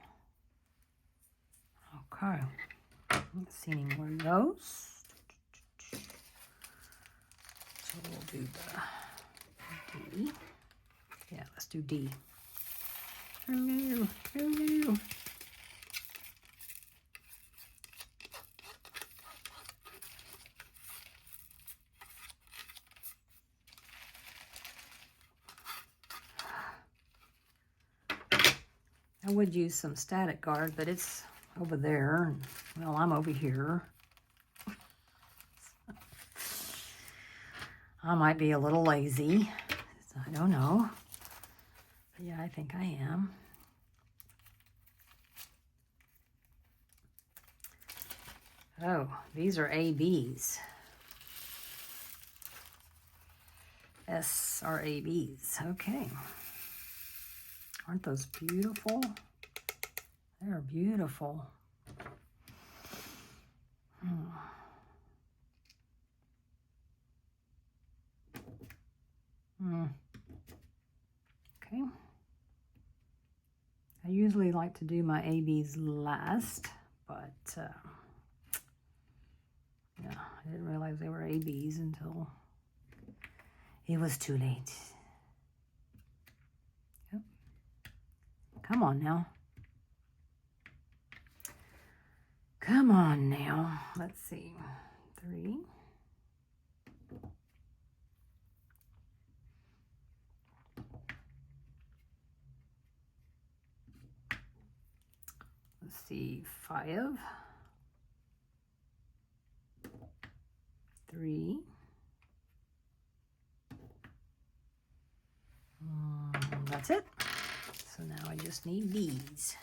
Okay. Not see any more of those. So we'll do the D. Yeah, let's do D. Oh no, oh no. I would use some static guard, but it's over there. And, well, I'm over here. I might be a little lazy. I don't know. But yeah, I think I am. Oh, these are ABs. S are ABs. Okay. Aren't those beautiful? They're beautiful. Okay. I usually like to do my ABs last, but yeah, I didn't realize they were ABs until it was too late. Yep. Come on now. Come on now. Let's see. 3. Let's see. 5. 3. That's it. So now I just need these.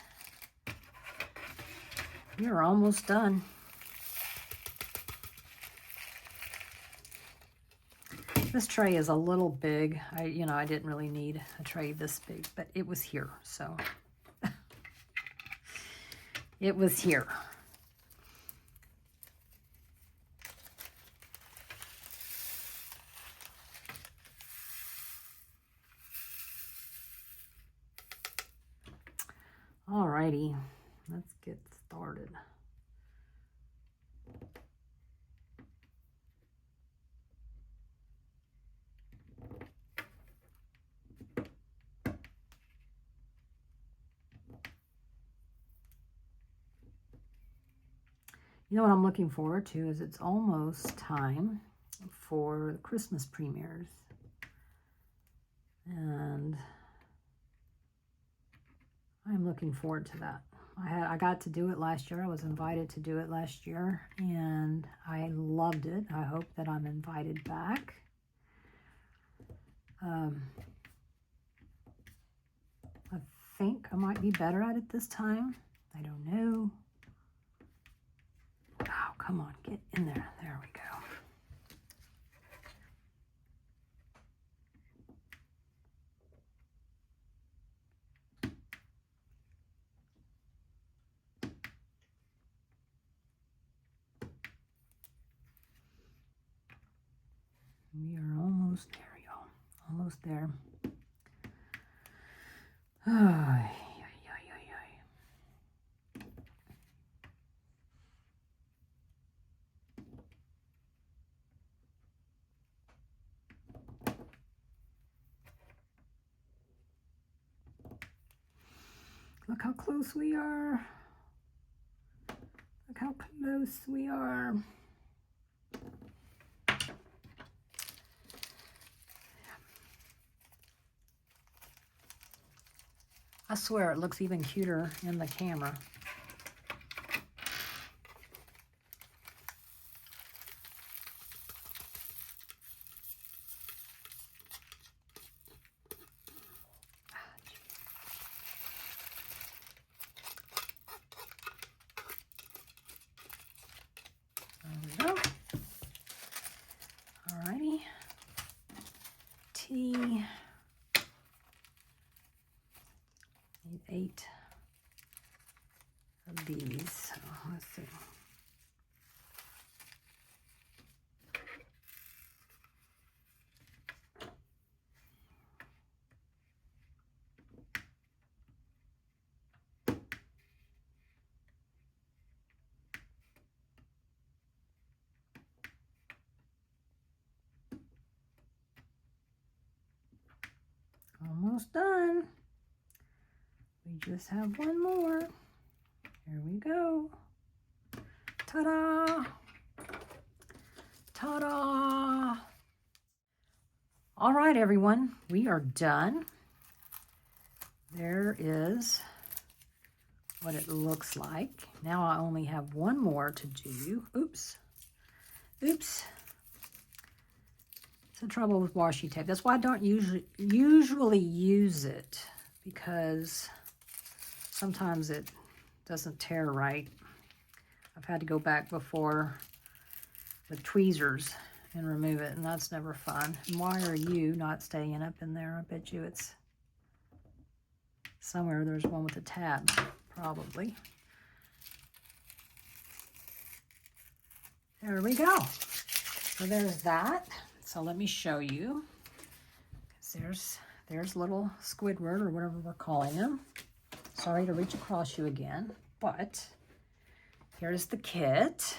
You're almost done. This tray is a little big. I didn't really need a tray this big, but it was here, so it was here. Alrighty, let's get started. You know what I'm looking forward to is it's almost time for the Christmas premieres. And I'm looking forward to that. I got to do it last year. I was invited to do it last year, and I loved it. I hope that I'm invited back. I think I might be better at it this time. I don't know. Oh, come on, get in there. There we go. almost there. Oh, look how close we are. Look how close we are. I swear it looks even cuter in the camera. There we go. Alrighty. T. Need 8 of these. So let's see. Almost done. We just have one more. Here we go. Ta-da! Ta-da! All right, everyone, we are done. There is what it looks like. Now I only have one more to do. Oops. Oops. It's the trouble with washi tape. That's why I don't usually use it, because sometimes it doesn't tear right. I've had to go back before with tweezers and remove it, and that's never fun. And why are you not staying up in there? I bet you it's somewhere. There's one with a tab, probably. There we go. So there's that. So let me show you. There's little Squidward, or whatever we're calling him. Sorry to reach across you again, but here's the kit.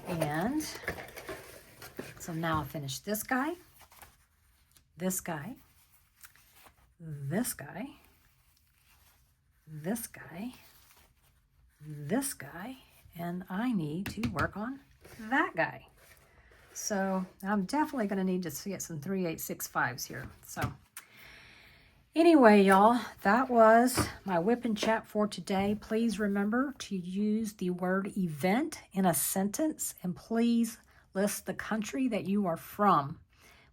And so now I'll finish this guy, this guy, this guy, this guy, this guy, and I need to work on that guy. So I'm definitely going to need to get some 3/8/6/5s here. So anyway, y'all, that was my whip and chat for today. Please remember to use the word event in a sentence, and please list the country that you are from.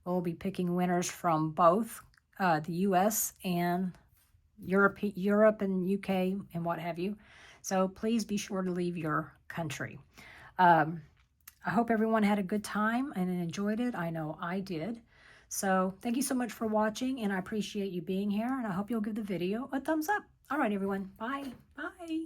We'll be picking winners from both the U.S. and Europe and UK and what have you. So please be sure to leave your country. I hope everyone had a good time and enjoyed it. I know I did. So thank you so much for watching, and I appreciate you being here, and I hope you'll give the video a thumbs up. All right, everyone. Bye. Bye.